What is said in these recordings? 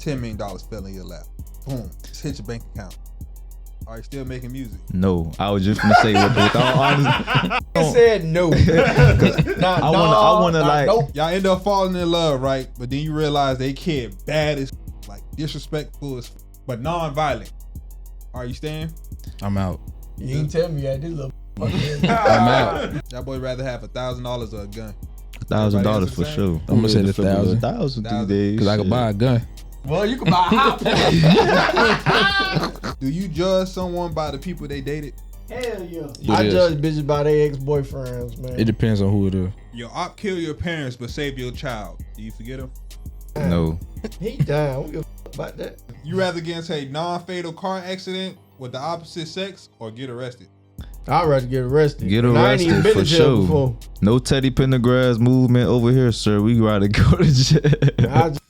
$10 million fell in your lap. Boom. Just hit your bank account. Are you still making music? No, I was just gonna say with all honesty. He said no. I wanna like. Nope. Y'all end up falling in love, right? But then you realize they kid bad as like disrespectful as but non-violent. Are you staying? I'm out. You ain't tell me that this little I'm out. That boy rather have $1,000 or a gun. $1,000 for sure. I'm gonna say the 1,000. 1,000 3 days. Cause I could buy a gun. Well, you can buy a hot point. Do you judge someone by the people they dated? Hell yeah. It I is. judge bitches by their ex-boyfriends, man. It depends on who it is. Your op kill your parents but save your child. Do you forget him? No. He down. We give a fuck about that. You rather get into a non-fatal car accident with the opposite sex or get arrested? I'd rather get arrested. Get And I ain't even arrested been for to jail sure. before. No Teddy Pendergrass movement over here, sir. We gotta go to jail. I just,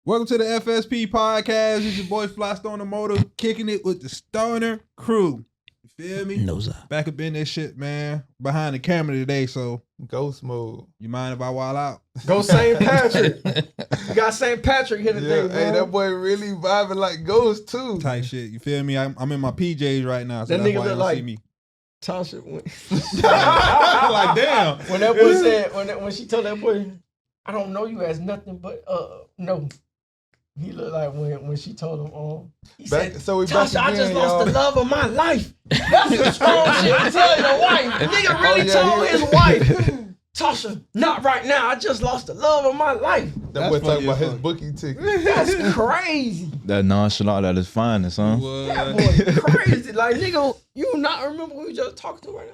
Welcome to the FSP podcast. It's your boy Flystoner Motor, kicking it with the Stoner crew. You feel me? No, sir. Back up in this shit, man. Behind the camera today, so Ghost mode. you mind if I wild out? go St. Patrick. You got St. Patrick here today, Yeah, man. hey, that boy really vibing like Ghost too. Type shit. You feel me? I'm in my PJs right now, so That that's nigga why you look don't like- see me. Tasha went. Like damn. When that boy said, when she told that boy, I don't know you as nothing but no. He looked like when she told him, he Back, said, so we back Tasha, I just again, lost y'all. the love of my life. That's some strong shit to tell your wife. Nigga really yeah, told his wife, Tasha, not right now. I just lost the love of my life. That boy That's talking funny about as his fuck. booking ticket. That's crazy. That nonchalant at his finest, huh? That What? boy crazy. Like, nigga, you not remember who you just talking to right now?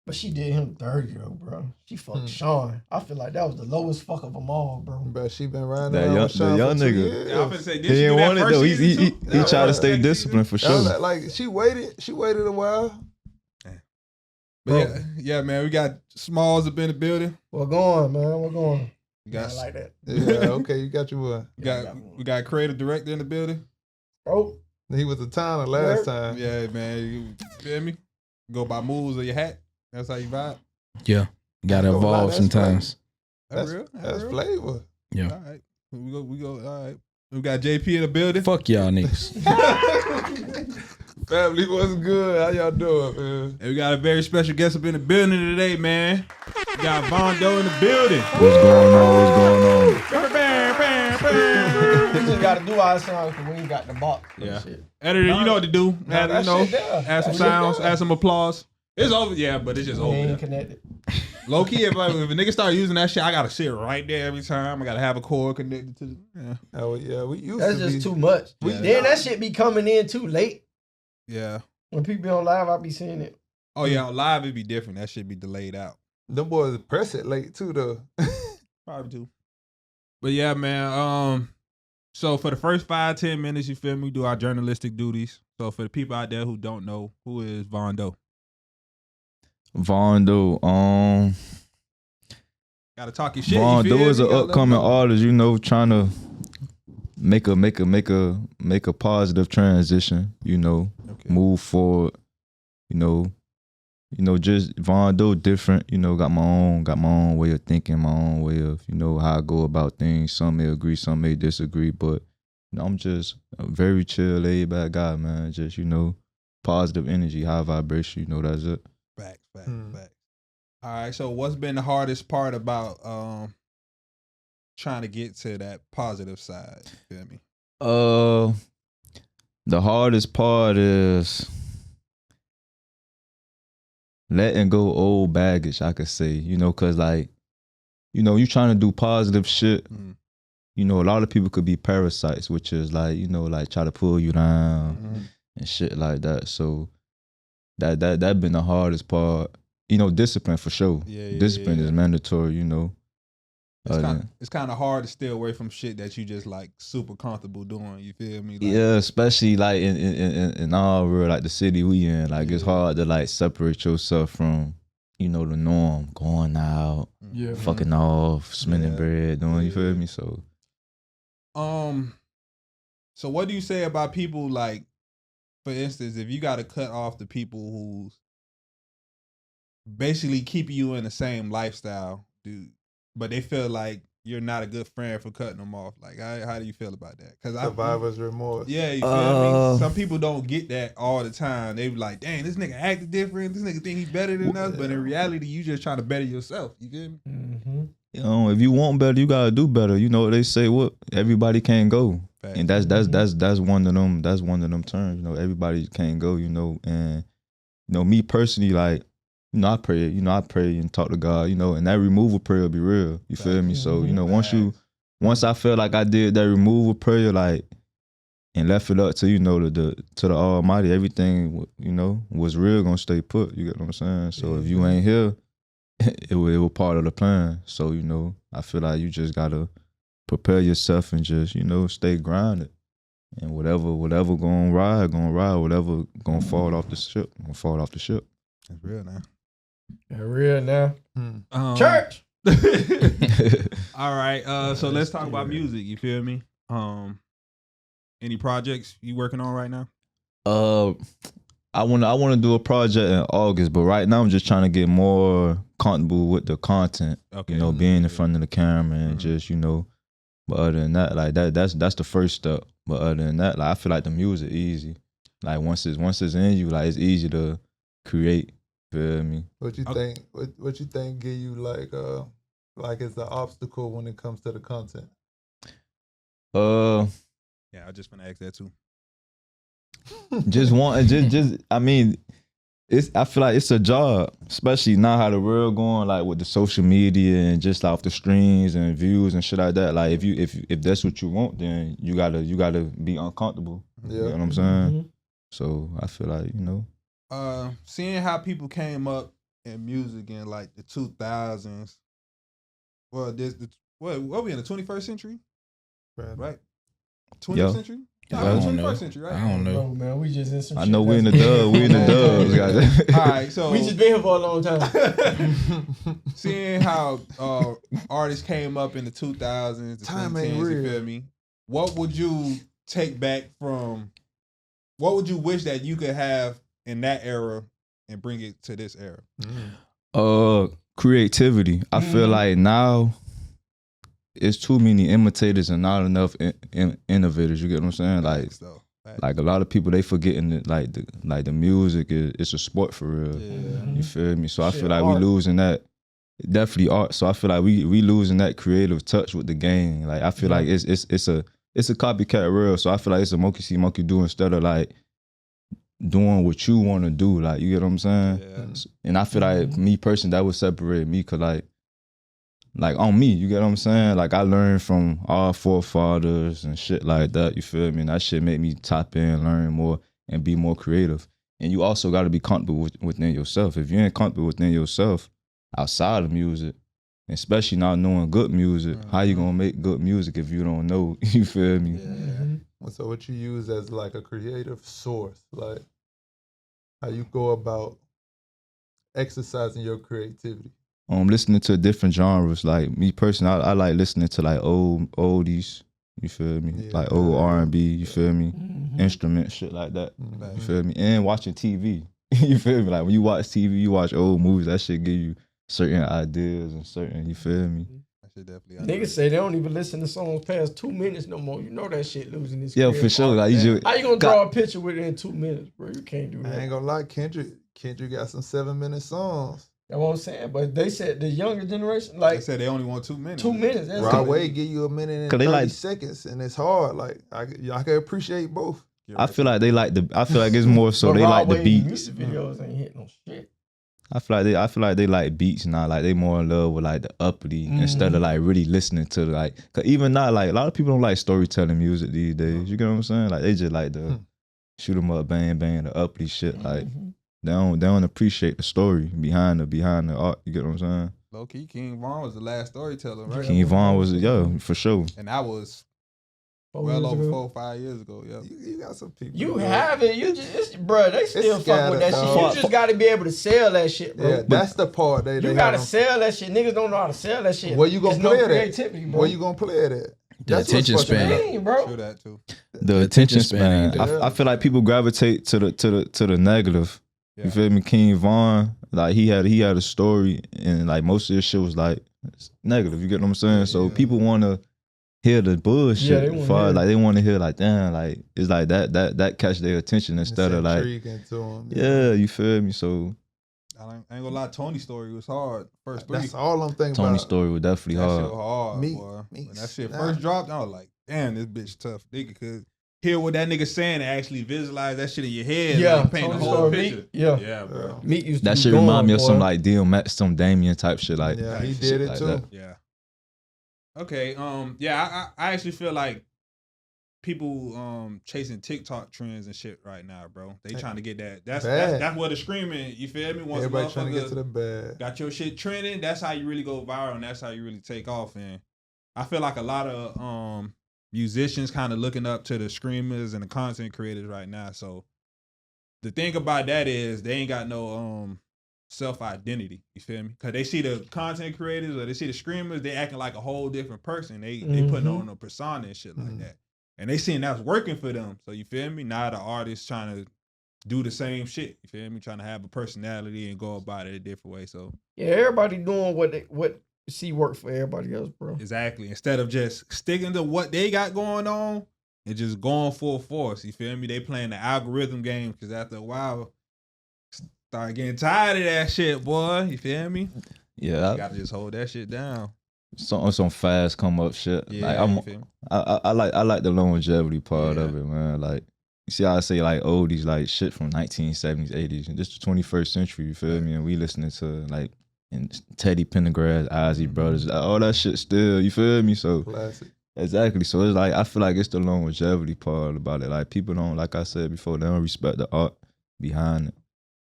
But she did him dirty, though, bro. She fucked Sean. I feel like that was the lowest fuck of them all, bro. But she been riding That around young- with Sean the young for 2 nigga. years. Yeah, I'm finna say, did He she do didn't that want it first though. season He too? tried to stay Second disciplined for That was sure. like she waited a while. But yeah, man, we got Smalls up in the building. What going, man? What going? We got, I like that. Yeah, okay, you got your one. we got creative director in the building. Oh, He was a Towner last time. Yeah, man, you feel me? Go by moves of your hat. That's how you vibe. Yeah. Gotta Go evolve that's sometimes. That's real. That's real. flavor. Yeah. All right, we go. All right, we got JP in the building. Fuck y'all niggas. Family was good. How y'all doing, man? And we got a very special guest up in the building today, man. We got Vondoewrld in the building. What's going on? What's going on? we just gotta do our songs because we ain't got the box. Yeah. Shit. Editor, you know what to do. Add, that shit there. add some That shit sounds, there. add some applause. It's over, yeah, but it's just We over. ain't there. connected. Low key, if a nigga start using that shit, I gotta sit right there every time. I gotta have a cord connected to the. Yeah. Oh yeah, we used That's to just be. too much. Yeah. Then that shit be coming in too late. Yeah. When people be on live, I be seeing it. Oh yeah, on live it'd be different. That shit be delayed out. Them boys press it late too though. Probably too. But yeah, man. So for the first 5-10 minutes, you feel me, we do our journalistic duties. So for the people out there who don't know, who is Vondoewrld? Vondoewrld, Gotta talk your shit. You Vondoewrld feel is me? an Gotta let upcoming them know. artist, you know, trying to make a positive transition, you know, Okay. move forward, you know, just Vondoewrld different, you know, got my own way of thinking, my own way of, you know, how I go about things. Some may agree, some may disagree, but you know, I'm just a very chill, laid back guy, man. Just, you know, positive energy, high vibration, you know, that's it. Facts. All right, so what's been the hardest part about trying to get to that positive side? You feel me? The hardest part is letting go old baggage, I could say, you know, cause like, you know, you trying to do positive shit. Mhm. You know, a lot of people could be parasites, which is like, you know, like try to pull you down and shit like that. So that been the hardest part. You know, discipline for sure. Yeah, Discipline yeah. is mandatory, you know. It's kind of hard to stay away from shit that you just like super comfortable doing. You feel me? Like, Yeah, especially like in our world, like the city we in, like it's hard to like separate yourself from, you know, the norm, going out, Yeah. fucking off, spending Yeah. bread, doing, you Yeah. feel me? So So what do you say about people like, for instance, if you got to cut off the people who's basically keeping you in the same lifestyle, dude. But they feel like you're not a good friend for cutting them off. Like, how do you feel about that? Because Survivor's remorse. Yeah, you feel me? Some people don't get that all the time. They be like, dang, this nigga acting different. This nigga think he's better than us. But in reality, you just trying to better yourself. You feel me? Mm-hmm. You know, if you want better, you gotta do better. You know, they say what everybody can't go, Fact. and that's one of them. That's one of them terms. You know, everybody can't go. You know, and you know, me personally, like, you know, I pray. You know, I pray and talk to God. You know, and that removal prayer will be real. You feel me? So you know, once I felt like I did that removal prayer, like, and left it up to, you know, to the Almighty, everything, you know, was real gonna stay put. You get what I'm saying? So if you ain't here, it was part of the plan. So, you know, I feel like you just gotta prepare yourself and just, you know, stay grounded. And whatever gonna ride, whatever gonna fall off the ship, gonna fall off the ship. That's real now. They're real now. Church. All right. So let's talk about music. You feel me? Any projects you working on right now? I wanna do a project in August, but right now I'm just trying to get more comfortable with the content. Okay. You know, being in front of the camera and just, you know. But other than that, like that's the first step. But other than that, like I feel like the music easy. Like once it's in you, like it's easy to create. Feel me? What you think? What you think give you like it's an obstacle when it comes to the content? Yeah, I just gonna ask that too. I mean, I feel like it's a job, especially now how the world going, like with the social media and just off the streams and views and shit like that. Like if that's what you want, then you gotta be uncomfortable. Yeah. You know what I'm saying? Mm-hmm. So I feel like, you know. Seeing how people came up in music in like the 2000s. Well, what we in the 21st century? Right? 20th century? I No, don't 21st know. century, right? I don't know. Oh man, we just in some I shit know we in the that's- dub. We in the dubs, guys. All right, so We just been here for a long time. seeing how artists came up in the 2000s, the Time 2010s, ain't you real. feel me? What would you take back from? What would you wish that you could have in that era and bring it to this era? Creativity. I feel like now it's too many imitators and not enough innovators. You get what I'm saying? Like a lot of people, they forgetting that like the music it's a sport for real. Yeah. You feel me? So I Shit, feel like art. we losing that. Definitely art. So I feel like we losing that creative touch with the game. Like I feel like it's a copycat real. So I feel like it's a monkey see monkey do instead of like doing what you want to do. Like, you get what I'm saying? Yeah. And I feel like me personally, that would separate me, cause like on me, you get what I'm saying? Like I learned from our forefathers and shit like that, you feel me? And that shit make me tap in, learn more, and be more creative. And you also got to be comfortable within yourself. If you ain't comfortable within yourself, outside of music, especially not knowing good music, how you gonna make good music if you don't know? You feel me? So what you use as like a creative source, like how you go about exercising your creativity? Listening to different genres. Like me personally, I like listening to like oldies. You feel me? Yeah. Like old R&B. You feel me? Mm-hmm. Instruments, shit like that. You feel me? And watching TV. You feel me? Like when you watch TV, you watch old movies. That shit give you certain ideas and certain. You feel me? That shit definitely. Niggas say they don't even listen to songs past 2 minutes no more. You know that shit losing its Yeah, creative for sure. art. Like you just How you gonna draw a picture within 2 minutes, bro? You can't do I that. ain't gonna lie, Kendrick got some 7-minute songs. That's what I'm saying. But they said the younger generation, They like said they only want 2 minutes. 2 minutes. That's Rod it. Wave give you a minute and 'Cause they 30 like- seconds, and it's hard. Like I can appreciate both. I feel like they like I feel like it's more so But they Rod like the Wave beats. Music videos ain't hitting no shit. I feel like they like beats now. Like they more in love with like the uppity instead of like really listening to like. Cause even now, like a lot of people don't like storytelling music these days. You get what I'm saying? Like they just like the shoot 'em up, bang bang, the uppity shit. Like they don't appreciate the story behind the art. You get what I'm saying? Low key, King Von was the last storyteller, right? King Von was for sure. And that was 4 well years over ago. 4 or 5 years ago. Yeah. You got some people. You bro. have it. You just, bro. They still fuck with that scattered, shit. dog. You just got to be able to sell that shit, bro. Yeah, that's the part they You gotta have. sell that shit. Niggas don't know how to sell that shit. Where you gonna It's play no it at? creativity, bro. Where you gonna play it at? The That's what's attention fucking span. up. Dang, bro. True that too. The attention span. ain't there. I feel like people gravitate to the negative. Yeah. You feel me? King Von, like he had a story, and like most of his shit was like negative. You get what I'm saying? So people want to hear the bullshit. Yeah, They want to hear like, damn, like it's like that catch their attention instead of like, to them, yeah, you feel me? So I ain't gonna lie, Tony's story was hard. First three. That's all I'm thinking Tony's about. story was definitely That hard. shit was hard, Me- boy. me When that shit snap. first dropped, I was like, damn, this bitch tough. Nigga could hear what that nigga saying and actually visualize that shit in your head. Yeah, like, paint the Tony's whole story, picture. Meek, yeah. Yeah, bro. Meek used to That be shit going, remind me of boy. some like DMX, some Damien type shit. Like, Yeah, he shit did it like too. that. Yeah. Okay. Yeah, I actually feel like people chasing TikTok trends and shit right now, bro. They trying to get that. That's what the screaming. You feel me? Once Everybody trying to get motherfucker to the bag. got your shit trending, that's how you really go viral and that's how you really take off. And I feel like a lot of musicians kind of looking up to the screamers and the content creators right now. So the thing about that is they ain't got no self-identity. You feel me? Because they see the content creators or they see the screamers, they acting like a whole different person. They putting on a persona and shit like that. And they seeing that's working for them. So you feel me? Now the artist trying to do the same shit. You feel me? Trying to have a personality and go about it a different way. So Yeah, everybody doing what you see work for everybody else, bro. exactly. Instead of just sticking to what they got going on and just going full force. You feel me? They playing the algorithm game because after a while, start getting tired of that shit, boy. You feel me? Yeah, You gotta just hold that shit down. some fast come up shit. Yeah, like you feel me? I like the longevity part of it, man. Like you see how I say like oldies, like shit from 1970s, 80s, and this the 21st century. You feel me? And we listening to like and Teddy Pendergrass, Ozzy Brothers, like, all that shit still. You feel me? So Classic. exactly. So it's like I feel like it's the longevity part about it. Like people don't, like I said before, they don't respect the art behind it.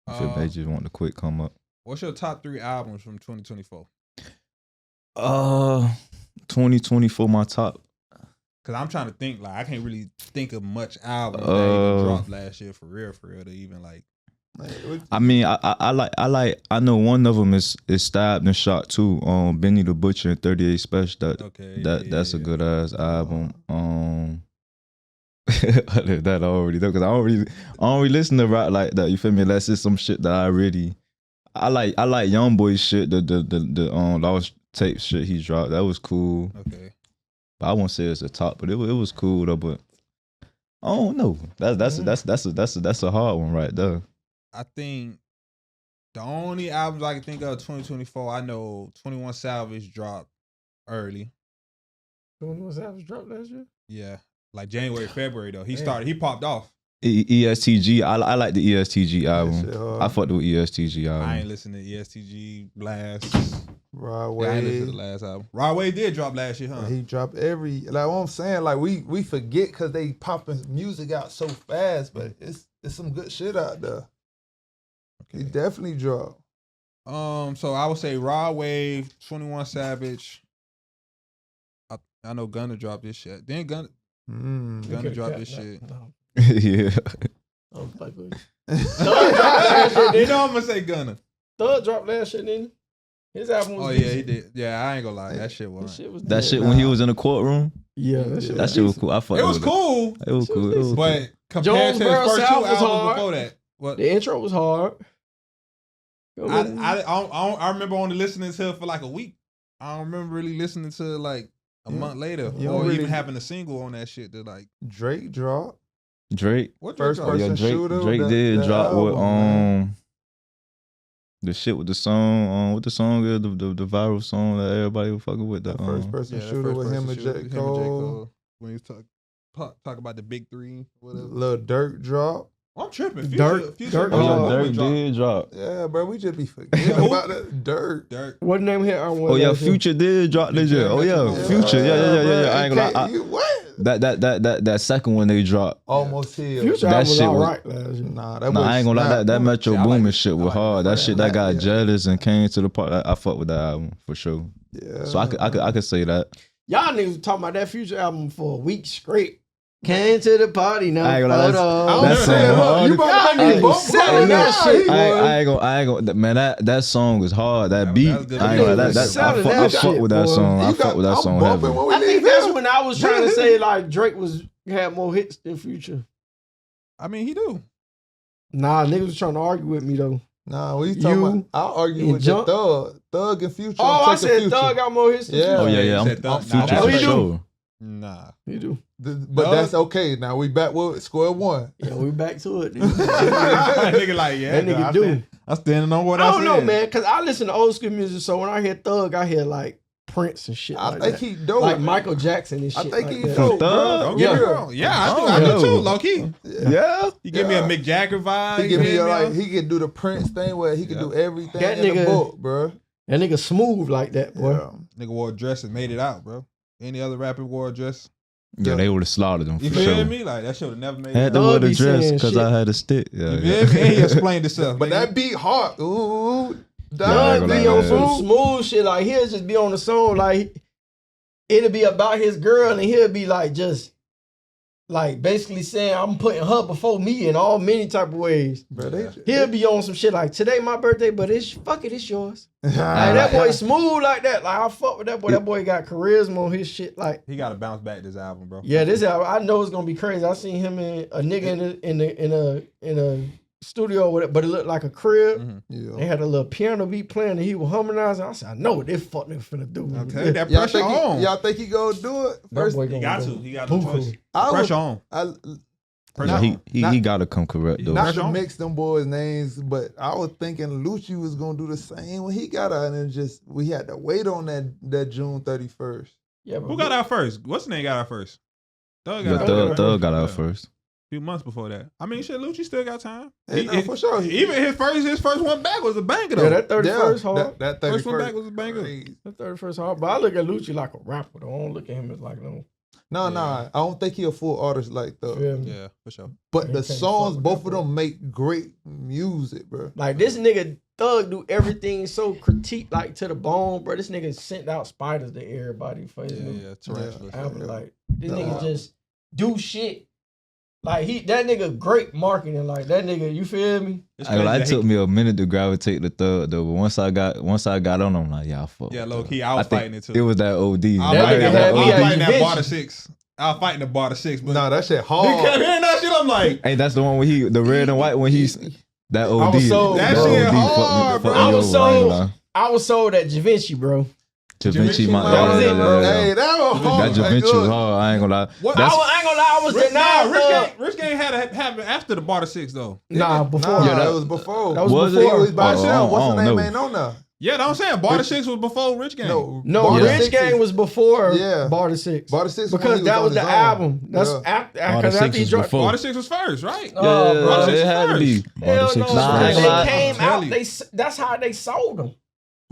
You feel me? They just want the quick come up. What's your top 3 albums from 2024? 2024 my top. Cause I'm trying to think, like I can't really think of much albums that even dropped last year for real to even like. I mean, I know one of them is Stabbed and Shot too. Benny the Butcher and 38 Special. That's a good ass album. That I already know because I don't really listen to rap like that. You feel me? Unless it's some shit that I like YoungBoy shit. The Lost Tape shit he dropped, that was cool. Okay. But I won't say it's a top, but it was cool though. But I don't know. That's a hard one right there. I think the only albums I can think of 2024, I know 21 Savage dropped early. 21 Savage dropped last year? Yeah. Like January, February though. He popped off. ESTG, I like the ESTG album. I fucked with ESTG album. I ain't listening to ESTG Blast. Rod Yeah, I ain't listened to Wave. the last album. Rod Wave did drop last year, huh? He dropped like what I'm saying, like we forget because they popping music out so fast, but it's some good shit out there. Okay. He definitely dropped. So I would say Rod Wave, 21 Savage. I know Gunna dropped this shit. Then Gunna dropped this shit. No. Yeah. I'm like, wait. You know I'm gonna say Gunna. Thug dropped last shit, didn't he? His album was Oh yeah, he did. Yeah, I ain't gonna lie. That shit His was. shit was That dead. shit when he was in the courtroom. Yeah, that shit, That shit was cool. I fucked It was with cool, It was cool. It was cool. but compared to his Jonesboro first South two was albums hard. before that, what The intro was hard. I remember only listening to it for like a week. I don't remember really listening to it like a month later, you or don't really- even having a single on that shit. That like Drake dropped. Drake. what First Drake dropped? person. Shooter, Drake that- did that drop with album, man. the shit with the song. What the song is? The viral song that everybody was fucking with. The First person that shooter first with him and person J. shooter, Cole. when he was talk about the big three, whatever. Lil Durk drop. I'm tripping. Dirk- Future Dirk- Oh yeah, Oh, Dirk did drop. Yeah, bro, we just be forgetting Who? about that Dirk. Dirk. What name here? Oh yeah, Future did drop this year. Oh yeah, Yeah, Future. Yeah. I ain't gonna lie. What? That second one they dropped. Almost here. Future That album was shit was- alright last year. Nah, that Nah, I ain't gonna lie. That Metro Yeah, I like Boomin it. shit was I like hard. it. That shit that got Yeah. jealous and came to the part. I fuck with that album for sure. Yeah. So I could say that. Y'all niggas talking about that Future album for a week straight. Came to the party now. I ain't gonna lie, photo. that's saying, song hard. you about to Y'all be niggas bump selling that shit, boy. I ain't gonna, man. That song was hard. That Yeah, beat, that was good. I ain't gonna lie. Niggas I selling fuck that with shit, that boy. song. I fuck with that song heavy. I think that's when I was trying to say like Drake had more hits than Future. I mean, he do. Nah, niggas was trying to argue with me though. Nah, we talking about. I'll argue with Jump. the Thug and Future. Oh, I'm I taking said Future. Thug got more hits than Yeah. Future. Oh yeah, yeah. You said I'm Thug. Future Nah, for he do. sure. Nah. You do. But Thug? that's okay. Now we back with square one. Yeah, we back to it. Nigga like, yeah. That nigga do. I'm standing on what I I don't said. know, man, because I listen to old school music, so when I hear Thug, I hear like Prince and shit I like think that. he dope. Like Michael Jackson and shit. I think like he that. dope, bro. Don't get me Yeah. wrong. Yeah, I Oh, do yo. too, low key. Yeah. You give me a Mick Jagger vibe. He give you me feel like me? he can do the Prince thing where he can do everything That in the nigga- book, bro. That nigga smooth like that, boy. Yeah. Nigga wore a dress and made it out, bro. Any other rapper wore a dress? Yeah, they would have slaughtered him You for feel sure. me? Like that should have never made Had it to out. wear the be dress saying because shit. I had a stick. Yeah, You yeah. feel me? And he explained himself. But nigga. that beat hard. Ooh. Yeah, Thug I be ain't on gonna some lie. smooth shit. Like he'll just be on the song, like it'll be about his girl, and he'll be like just like basically saying I'm putting her before me in all many type of ways. Bro, He'll be on some shit like today my birthday, but it's fuck it, it's yours. Like that boy smooth like that. Like I fuck with that boy. That boy got charisma on his shit. Like He got to bounce back this album, bro. yeah, this album I know it's gonna be crazy. I seen him in a nigga in a studio with it, but it looked like a crib. Mhm. They Yeah. had a little piano beat playing and he was harmonizing. I said, I know what this fuck nigga finna do. I'll tell you that Y'all pressure on. y'all think he gonna do it? That First, boy He gonna got go to. He got no buku. choice. I would- Pressure on. I, Pressure Yeah, on. he got to come correct though. not Pressure to on. mix them boys' names, but I was thinking Lucci was gonna do the same when he got out, and just we had to wait on that June 31st. Yeah, but Who got out first? What's the name got out first? Thug Yeah, got out Thug got out Yeah. first. a few months before that. I mean, shit, Lucci still got time. Hey, no, for sure. Even his first one back was a banger though. Yeah, that 31st hard. That First 31st one back was a banger. crazy. That 31st hard. But I look at Lucci like a rapper though. I don't look at him as like no. No, Yeah. I don't think he a full artist like Thug. Yeah. Yeah, for sure. But He the can't fuck songs, with both that, of them make great music, bro. Like this nigga Thug do everything so critique like to the bone, bro. This nigga sent out spiders to everybody for his Yeah, new yeah, tarantulas. album. Yeah. Like this No. nigga just do shit. Like that nigga great marketing. Like that nigga, you feel me? It's I ain't gonna lie, crazy it that took me a minute to gravitate the Thug though. But once I got on, I'm like, yeah, fuck. Yeah, with low Thug. key, I was think fighting it too. It was that OD. I was That fighting nigga that, had me I was at fighting that Juventus. bar to 6. I was fighting the bar to 6, but Nah, that shit because hard. hearing that shit, I'm like, Hey, that's the one where the red and white when he's that OD. was so- That OD shit fucked me- hard, fucked bro. me I was over, ain't so- gonna lie. I was sold at Javinci, bro. Da Vinci, That my was it, bro. Hey, that was hard. that Da Vinci was hard. I ain't gonna lie. what? That's- I ain't gonna lie, I was denied. Rich Gang had to happen after the bar to 6 though. Nah, before. Nah, Yeah, that that- was before. that was Was before. it? He was by Oh, himself. What's I the don't name? know. Ain't on there. Yeah, that's what I'm saying. Bar to 6 was before Rich Gang. No, No, Bar to Rich 6 Gang is- was before Yeah. Bar to 6. Bar to 6 when Because he that on was the his own. album. That's Yeah. after Bar to because 6 after he was dropped. before. Bar to 6 was first, right? Yeah, Oh, bro. it had to be. Hell no, Nah, I ain't gonna lie. they came I'm telling out. you. That's how they sold them.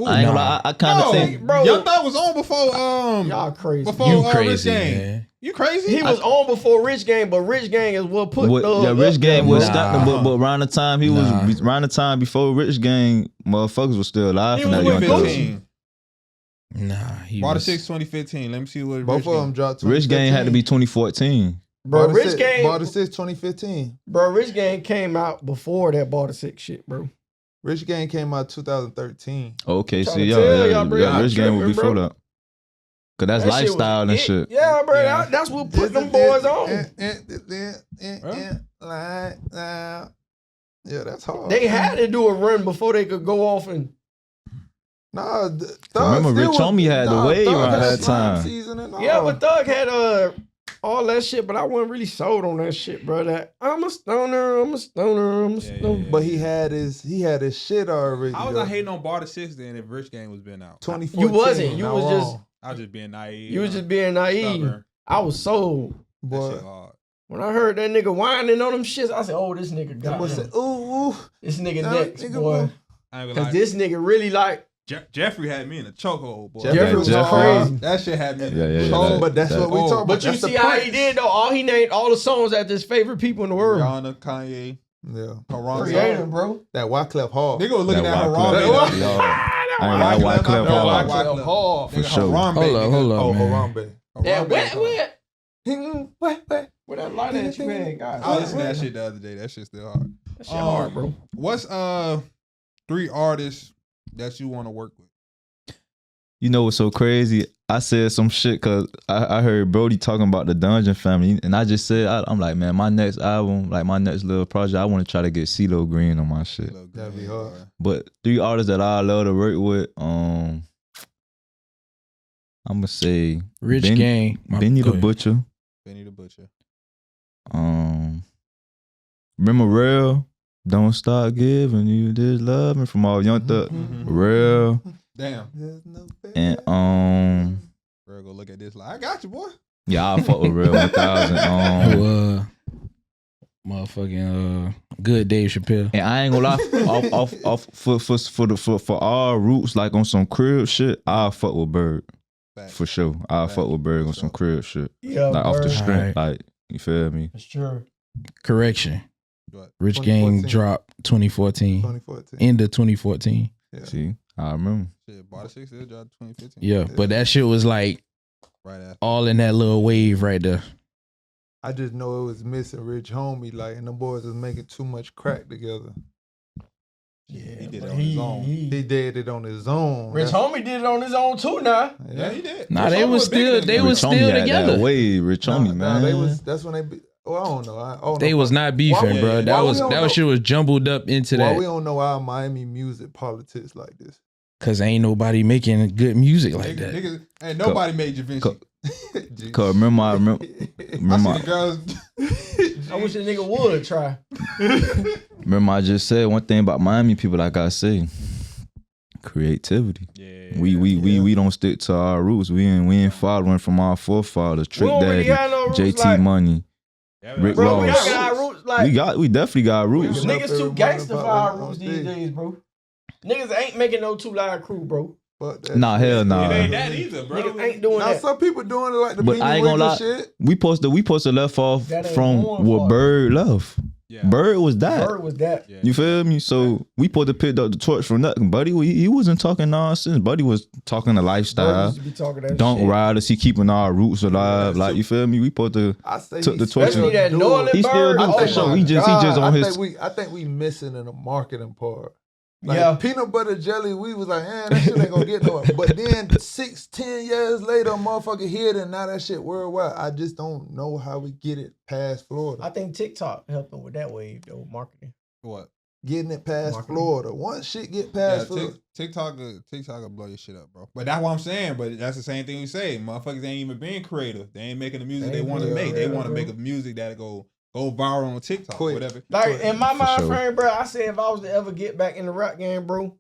I ain't gonna lie. I kind of No, think. bro. Young Thug was on before Y'all crazy. before You Rich crazy, Gang. man. You crazy? He was on before Rich Gang, but Rich Gang is what put Thug Yeah, up Rich Gang there. was Nah. starting, but around the time he was Nah. around the time before Rich Gang, motherfuckers was still alive. He for was that with Young Gucci. Thug. 2015. Nah, he Bar to was 6 2015. Let me see what Both Rich of them Gang. dropped. Rich Gang had to be 2014. Bro, Rich Gang, Bar to 6 2015. bro, Rich Gang came out before that Bar to 6 shit, bro. Rich Gang came out 2013. Okay, Tryna see, tell yeah, y'all, bro, y'all Rich Gang was tripping, before bro. that. Cause that's That shit was lifestyle and it. shit. Yeah, bro, Yeah. that's what put them boys on. Yeah, that's hard. They had to do a run before they could go off and. Nah, Remember, Rich Homie had the wave around that time. Season and all. Yeah, but Thug had all that shit, but I wasn't really sold on that shit, bro. That I'm a stoner, I'm a stoner, I'm a Yeah, stoner. yeah. But he had his shit already. I was though. not hating on Bar to 6 then if Rich Gang was been out. 2014. You wasn't. You not was just. wrong. I was just being naive. You was just being naive. stubborn. I was sold. That Boy. shit hard. When I heard that nigga whining on them shits, I said, "Oh, this nigga That got boy him. said, ooh, This nigga nah, next, nigga, boy." I ain't gonna Because lie. this nigga really like Jeffrey had me in a chokehold, boy. Jeffrey was Jeffrey. crazy. That shit had me. Yeah, yeah, Oh, yeah. but that's what we talking about. But you That's the see how he Prince. did though. All he named all the songs after his favorite people in the world. Rihanna, Kanye, Yeah, Haram. Creator, bro. that Wyclef Hall. Nigga was looking That at Wyclef. Harambe. That Wyclef. I ain't gonna lie, Wyclef No, hard. Wyclef Hall. For sure. Hold up, Oh, man. Harambe. That Harambe wet, song. wet. What? Where that light at you had, guys? I listened to that shit the other day. That shit's still hard. That shit hard, bro. What's 3 artists that you want to work with? You know what's so crazy? I said some shit because I heard Brody talking about the Dungeon Family, and I just said, I'm like, man, my next album, like my next little project, I want to try to get CeeLo Green on my shit. That'd be hard. But 3 artists that I love to work with, I'm gonna say Rich Ben, Gang. Benny the Butcher. Benny the Butcher. Remember Real? Don't stop giving you this love, and from all Young Thug, Real. Damn. And Bro, go look at this. Like, I got you, boy. yeah, I fuck with Real 1000. Motherfucking good Dave Chappelle. And I ain't gonna lie, off for our roots, like on some crib shit, I fuck with Bird. Facts. For sure. I fuck with Bird on some crib shit. Yeah, Like off the Bird. strength, like, you feel me? That's true. Correction. What? Rich Gang 2014. dropped 2014. 2014. End of 2014. Yeah. See, I remember. Shit, Barter 6 did drop 2015. Yeah, but that shit was like Right after. all in that little wave right there. I just know it was missing Rich Homie, like, and them boys was making too much crack together. Yeah, He did it but on his own. He did it on his own. Rich Homie did it on his own too now. Yeah, he did. Nah, Rich they Homie was bigger still than they him. was Rich Homie still had together. That way, Rich Homie, man. They was. That's when they. Well, I don't know. I don't They know. was not beefing, Why- bro. why That we was don't that know- shit was jumbled up into Why we that don't know our Miami music politics like this? because ain't nobody making good music like that. Niggas, ain't nobody made Da Vinci. Cause remember, I remember, see the girls. I wish a nigga would try. remember I just said one thing about Miami people, like I say, creativity. Yeah. We don't stick to our roots. We ain't following from our forefathers. We Trick don't really Daddy, have no roots JT like, Money. Rick bro, we Ross. don't got our roots like. We definitely got roots. Nigga- Niggas too gangster for our roots these days, bro. Niggas ain't making no 2 Live Crew, bro. But that Nah, shit- hell nah. It ain't that either, bro. Niggas ain't doing Now that. some people doing it like the But I ain't Beanie gonna Wiggle lie. shit. We supposed to left off That ain't from going what far. Bird left. Yeah. Bird was that. Bird was that. Yeah. You feel me? So we supposed to pick up the torch from nothing. Buddy, he wasn't talking nonsense. Buddy was talking the Bird lifestyle. used to be talking that Don't shit. ride us. He keeping our roots alive. Yeah, like, you feel me? We supposed to. I say Took he the torch still Especially that do Norland it. He still Bird. do Oh for sure. my He just God. on his. I think we missing in the marketing part. Like Yeah. peanut butter jelly, we was like, man, that shit ain't gonna get nowhere. But then 6-10 years later, a motherfucker hit it and now that shit worldwide. I just don't know how we get it past Florida. I think TikTok helping with that wave, though, marketing. What? Getting it past Marketing. Florida. Once shit get Yeah, past Florida. TikTok will blow your shit up, bro. But that's what I'm saying. But that's the same thing we say. Motherfuckers ain't even being creative. They ain't making the music They they ain't want to being make. They creative, want to bro. make a music that go viral on TikTok, Quick. whatever. Like, in my mind sure. frame, bro, I said if I was to ever get back in the rap game, bro,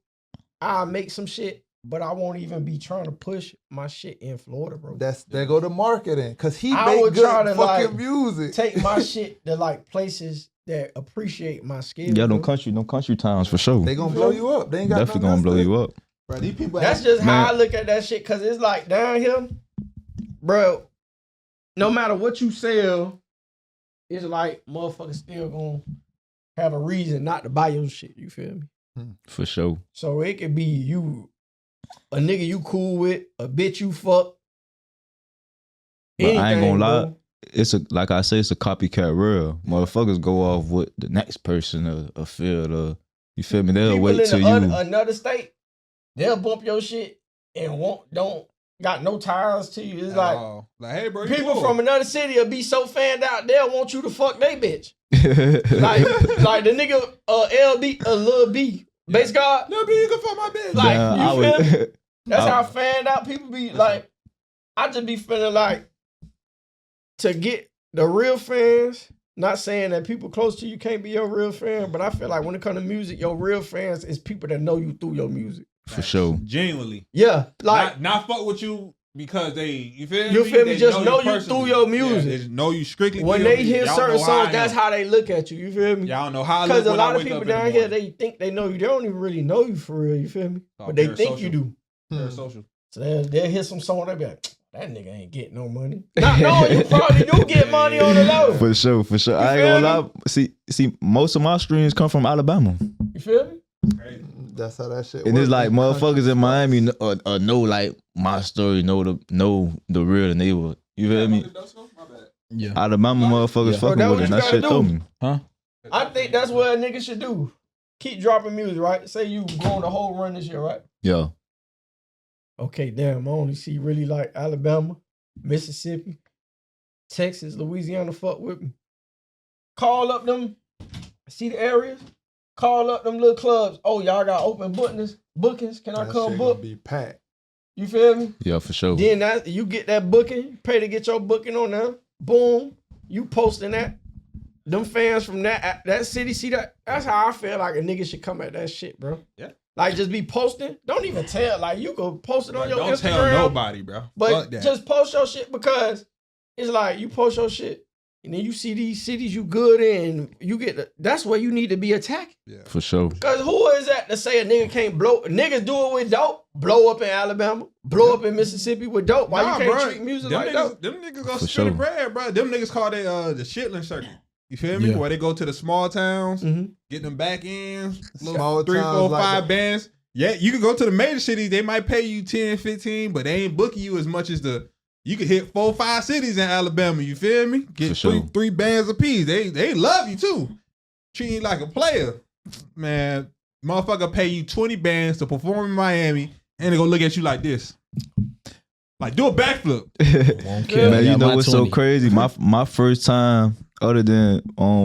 I'll make some shit, but I won't even be trying to push my shit in Florida, bro. There go the marketing. Cause he I make would good try to, fucking like, music. Take my shit to, like, places that appreciate my skills. Yeah, bro. them country towns for sure. They gonna blow you up. They ain't got Definitely no gonna blow guts you up. Bro, these people. That's just Man. how I look at that shit, because it's like down here, bro, no matter what you sell, it's like motherfuckers still gonna have a reason not to buy your shit. You feel me? For sure. So it could be you, a nigga you cool with, a bitch you fuck. But I ain't anything, gonna lie. bro. It's like I say, it's a copycat world. Motherfuckers go off what the next person or feel or you feel me? They'll People wait in till the you. another state, they'll bump your shit and don't got no ties to you. It's like hey, bro, you people cool. from another city will be so fanned out, they'll want you to fuck they bitch. like the nigga LB Lil B, bass god. Lil B, you can fuck my bitch. Like, Damn, you I feel would- me? That's I- how fanned out people be. Like, I just be feeling like to get the real fans. Not saying that people close to you can't be your real fan, but I feel like when it comes to music, your real fans is people that know you through your music. For sure. Genuinely. Yeah, like not fuck with you because you feel me? You feel me? They Just know you personally. through your music. Yeah, they just know you strictly when through your they music. hear Y'all certain know how I songs, that's am. how they look at you. You feel me? Y'all know how I Because look a when I lot of wake people up in the down here, morning. they think they know you. They don't even really know you for real. You feel me? Oh, But they think you do. Parasocial. So they'll hear some song, they be like, that nigga ain't getting no money. Not knowing you probably do get money on the low. For sure, for sure. I ain't feel gonna lie. See, most of my streams come from Alabama. You feel me? That's how that shit And work. it's like Them motherfuckers country in Miami spots. know like my story, know the real neighbor. You feel me? Yeah. Alabama motherfuckers Yeah. fucking Bro, that with what us. you That gotta shit do. throw me. Huh? I think that's what a nigga should do. Keep dropping music, right? Say you go on the whole run this year, right? Yeah. okay, damn, I only see really like Alabama, Mississippi, Texas, Louisiana fuck with me. Call up them, see the areas, call up them little clubs. Oh, y'all got open bookings. Can I come book? Be packed. You feel me? Yeah, for sure. Then you get that booking, pay to get your booking on there. Boom, you posting that. Them fans from that city see that. That's how I feel like a nigga should come at that shit, bro. Yeah. Like just be posting. Don't even tell. Like you go post it on your don't Instagram. Don't tell nobody, bro. But just post your shit because it's like you post your shit and then you see these cities you good in. You get that's where you need to be attacked. Yeah. For sure. Cause who is that to say a nigga can't blow? Niggas do it with dope. Blow up in Alabama. Blow up in Mississippi with dope. Why you can't treat music them like niggas, dope? Them niggas gonna For spin the sure. bread, bro. Them niggas call they the Chitlin circuit. You feel me? Yeah. Where they go to the small towns, Mhm. get them back ends, Small little 3, towns 4, like 5 that. bands. Yeah, you can go to the major cities. They might pay you 10, 15, but they ain't booking you as much as you could hit 4, 5 cities in Alabama. You feel me? Get For sure. three bands apiece. They love you too. Treat you like a player. Man, motherfucker pay you 20 bands to perform in Miami and they go look at you like this. Like do a backflip. Won't care. Man, I you got know my what's 20. so crazy? My first time, other than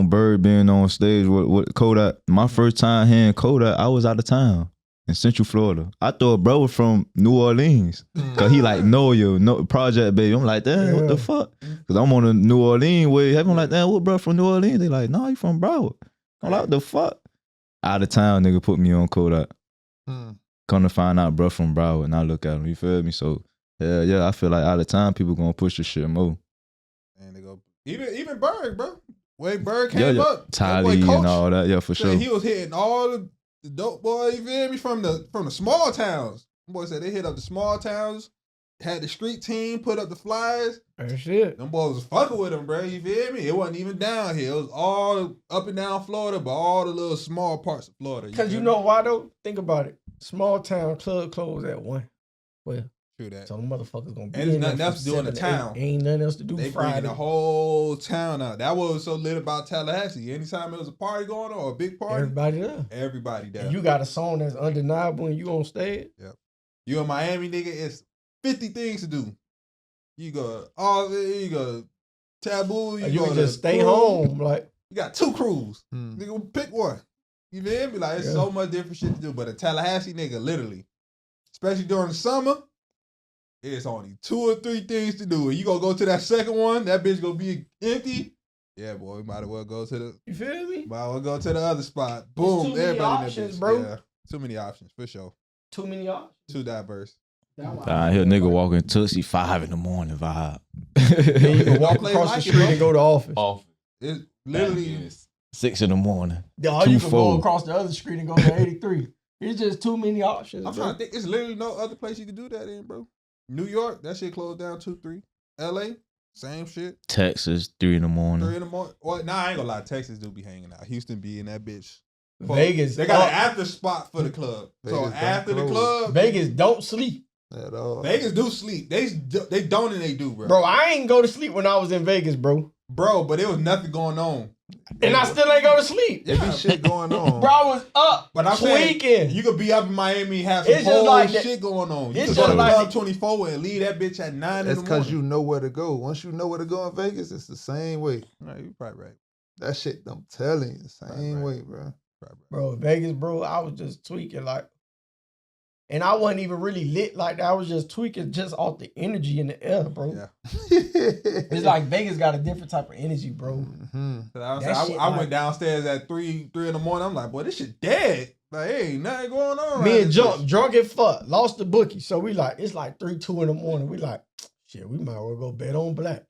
Bird being on stage with Kodak, my first time hearing Kodak, I was out of town in Central Florida. I thought a brother from New Orleans, cause he like know you, no Project Baby. I'm like, damn, what the fuck? Cause I'm on the New Orleans way. I'm like, damn, what brother from New Orleans? They like, nah, you from Broward. I'm like, what the fuck? Out of town, nigga put me on Kodak. Come to find out, bro from Broward, and I look at him. You feel me? So. Yeah, I feel like out of time, people gonna push the shit more. And they go even Berg, bro. Way Berg came up, Tally and all that. Yeah, for sure. He was hitting all the dope boys. You feel me? From the small towns. Them boys said they hit up the small towns. Had the street team put up the flyers. That's it. Them boys was fucking with them, bro. You feel me? It wasn't even down here. It was all up and down Florida, but all the little small parts of Florida. Cause you know why though? Think about it. Small town club closed at 1. Well. True that. So the motherfuckers gonna be And there's in nothing there else to do in the town. Ain't nothing else to do They Friday. bringing the whole town out. That was so lit about Tallahassee. Anytime there was a party going on or a big party, Everybody there. there. And you got a song that's undeniable and you on stage. Yep. You in Miami, nigga, it's 50 things to do. You go Taboo. You go can to just stay Crew. home. Like You got 2 crews. Nigga, pick one. You feel me? Like, it's so much different shit to do. But a Tallahassee nigga, literally, especially during the summer, it's only 2 or 3 things to do. And you gonna go to that second one, that bitch gonna be empty. Yeah, boy, we might as well go to the. You feel me? Might as well go to the other spot. Boom, too many everybody options, in that bitch. bro. Yeah, too many options for sure. Too many options. Too diverse. I hear nigga walking Tootsie 5 in the morning vibe. Then you can walk Play across like the it, street bro. and go to office. It's literally 6 in the morning. Or you can 2-4. go across the other street and go to 83. It's just too many options. I'm bro. trying to think. It's literally no other place you can do that in, bro. New York, that shit closed down 2, 3. LA, same shit. Texas 3 in the morning. 3 in the morning. Well, nah, I ain't gonna lie. Texas do be hanging out. Houston be in that bitch. Vegas. They got an after spot for the club. So Vegas after the don't club, Vegas don't sleep. At all. Vegas do sleep. They don't and they do, bro. Bro, I ain't go to sleep when I was in Vegas, bro. Bro, but there was nothing going on. And I still ain't go to sleep. There be shit going on. Bro, I was up, But I'm tweaking. saying you could be up in Miami, have some It's just whole like that- shit going on. You it's could go just to like Club that- 24 and leave that bitch at 9 in the That's morning. because you know where to go. Once you know where to go in Vegas, it's the same way. Right, you probably right. That shit, I'm telling you, the same Right. way, bro. Bro, Vegas, bro, I was just tweaking like, and I wasn't even really lit like that. I was just tweaking just off the energy in the air, bro. Yeah. It's like Vegas got a different type of energy, bro. I went downstairs at 3 in the morning. I'm like, boy, this shit dead. Like, ain't nothing going on. Me around and this Jump, bitch. drunk and fuck, lost the bookie. So we like, it's like 3, 2 in the morning. We like, shit, we might as well go bet on black.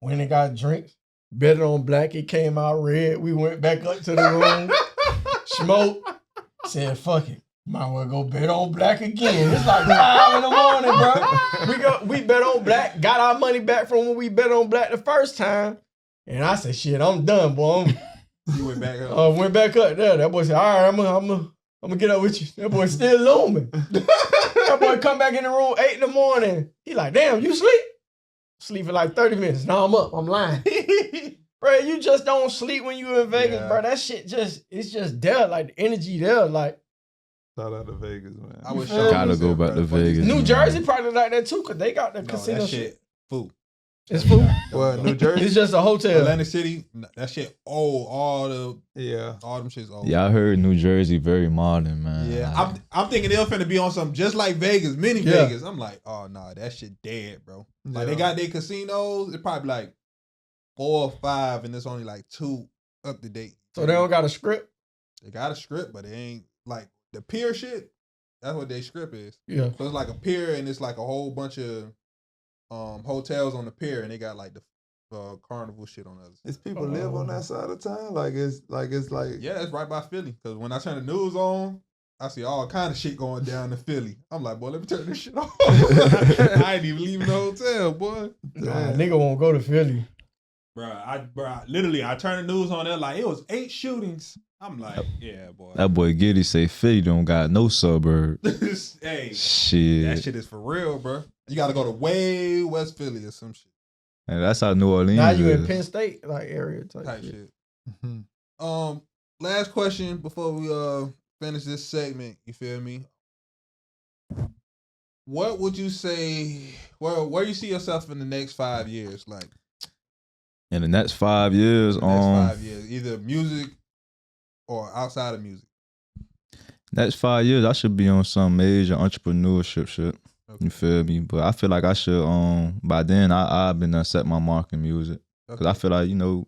When they got drinks, bet on black. It came out red. We went back up to the room, smoked, said, fuck it. Might well go bet on black again. It's like 5 in the morning, bro. We bet on black, got our money back from when we bet on black the first time. And I said, shit, I'm done, boy. You went back up. Went back up there. That boy said, all right, I'm gonna get up with you. That boy still looming. That boy come back in the room 8 in the morning. He like, damn, you sleep? Sleep for like 30 minutes. Now I'm up. I'm lying. Bro, you just don't sleep when you in Vegas, Yeah. bro. That shit it's just there. Like the energy there. Like Shout out to Vegas, man. I wish Gotta go back to Vegas. New man. Jersey probably like that too, cause they got the casino that shit. Food. It's food. Well, New Jersey. It's just a hotel. Atlantic City, that shit old. All them shits old. Yeah, I heard New Jersey very modern, man. Yeah, Like, I'm thinking they're finna be on something just like Vegas, mini Vegas. I'm like, oh nah, that shit dead, bro. Like they got their casinos. It's probably like 4 or 5, and there's only like 2 up to date. So they don't got a script. They got a script, but it ain't like the pier shit. That's what their script is. Yeah. So it's like a pier, and it's like a whole bunch of hotels on the pier, and they got like the carnival shit on others. Is people live on that side of town? Like it's like yeah, it's right by Philly. Because when I turn the news on, I see all kind of shit going down in Philly. I'm like, boy, let me turn this shit off. I ain't even leaving the hotel, boy. Nah, nigga won't go to Philly. Bruh, literally, I turned the news on there like it was 8 shootings. I'm like, yeah, boy. that boy Giddy say Philly don't got no suburbs. Hey, Shit. that shit is for real, bro. You got to go to way West Philly or some shit. And that's how New Orleans Now you is. in Penn State like area type shit. Mm-hmm. Last question before we finish this segment. You feel me? What would you say? Where you see yourself in the next 5 years? Like In the next 5 years, next 5 years, either music or outside of music. next 5 years, I should be on some major entrepreneurship shit. Okay. You feel me? But I feel like I should, by then, I've been set my mark in music. Because I feel like, you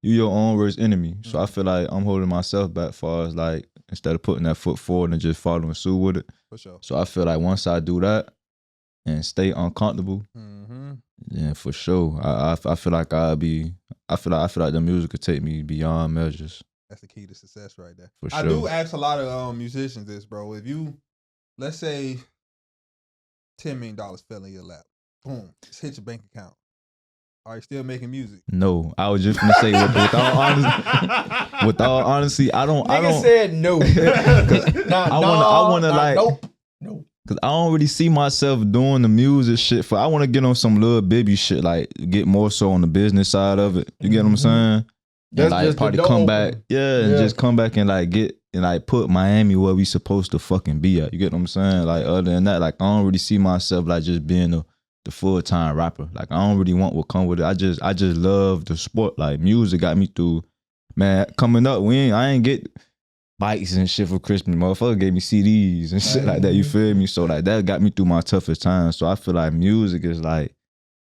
your own worst enemy. So I feel like I'm holding myself back far as like, instead of putting that foot forward and just following suit with it. For sure. So I feel like once I do that and stay uncomfortable, then for sure, I feel like I feel like the music could take me beyond measures. That's the key to success right there. For I sure. do ask a lot of musicians this, bro. If you, let's say, $10 million fell in your lap, boom, just hit your bank account. Are you still making music? No, I was just gonna say with all honesty, I don't. Said no. I wanna like. Nope. Cause I don't really see myself doing the music shit. I want to get on some little baby shit, like get more so on the business side of it. You get what I'm saying? That's and like just probably the come dope. back, and just come back and like get and like put Miami where we supposed to fucking be at. You get what I'm saying? Like other than that, like I don't really see myself like just being the full-time rapper. Like I don't really want what come with it. I just love the sport. Like music got me through. Man, coming up, I ain't get bikes and shit for Christmas. Motherfucker gave me CDs and shit like that. You feel me? So like that got me through my toughest times. So I feel like music is like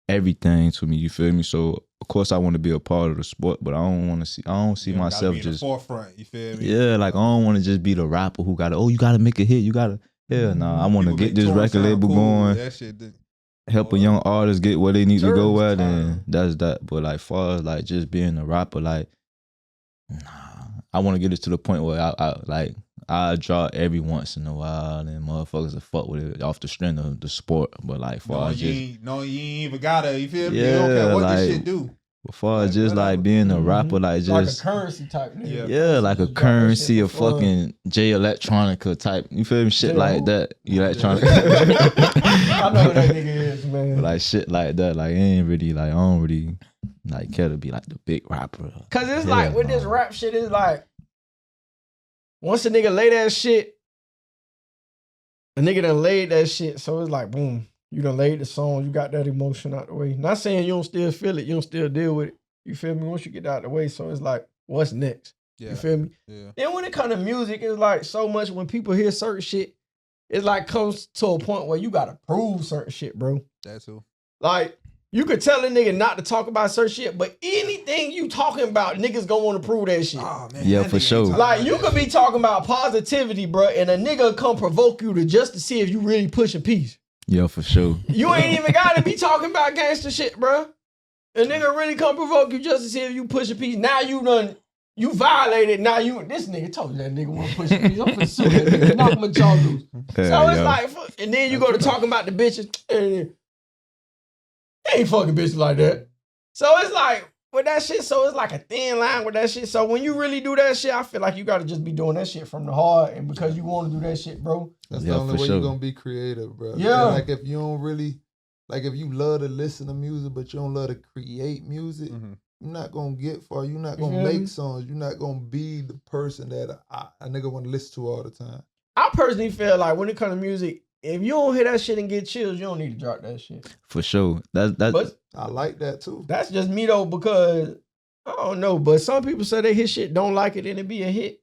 everything to me. You feel me? So of course I want to be a part of the sport, but I don't see myself just in the forefront. You feel me? Yeah, like I don't want to just be the rapper who you gotta make a hit. You gotta nah. I want to get this record label going. That shit help a young artist get where they need to go at, and that's that. But like far as like just being a rapper, like nah, I want to get it to the point where I draw every once in a while, and motherfuckers will fuck with it off the strength of the sport. But like far as you ain't even gotta. You feel me? Yeah, you don't care what like, this shit do. As far as just like being a rapper, like just like a currency type nigga. Yeah, like a currency of fucking J Electronica type. You feel me? Shit like that. Electronica. I know what that nigga is, man. Like shit like that. Like ain't really like I don't really like care to be like the big rapper. Cause it's like with this rap shit, it's like once a nigga lay that shit, a nigga done laid that shit. So it's like boom. You done laid the song, you got that emotion out the way. Not saying you don't still feel it, you don't still deal with it. You feel me? Once you get out the way, so it's like, what's next? Yeah. You feel me? Yeah. Then when it comes to music, it's like so much when people hear certain shit, it like comes to a point where you gotta prove certain shit, bro. That's who. Like, you could tell a nigga not to talk about certain shit, but anything you talking about, niggas gonna want to prove that shit. Oh, man, yeah, for sure. Like, you could be talking about positivity, bro, and a nigga come provoke you just to see if you really pushing peace. Yeah, for sure. You ain't even gotta be talking about gangster shit, bro. A nigga really come provoke you just to see if you push a piece. Now you violated. Now this nigga told you that nigga want to push a piece. I'm finna sue that nigga. Knock my jaw loose. So it's like, and then you go to talking about the bitches. Ain't fucking bitches like that. So it's like, with that shit, so it's like a thin line with that shit. So when you really do that shit, I feel like you gotta just be doing that shit from the heart and because you want to do that shit, bro. That's the only way you're gonna be creative, bro. Yeah. Like if you don't really, like if you love to listen to music, but you don't love to create music, you're not gonna get far. You're not gonna make songs. You're not gonna be the person that a nigga want to listen to all the time. I personally feel like when it comes to music, if you don't hear that shit and get chills, you don't need to drop that shit. For sure. But I like that too. That's just me though, because I don't know, but some people say they hit shit, don't like it, and it be a hit.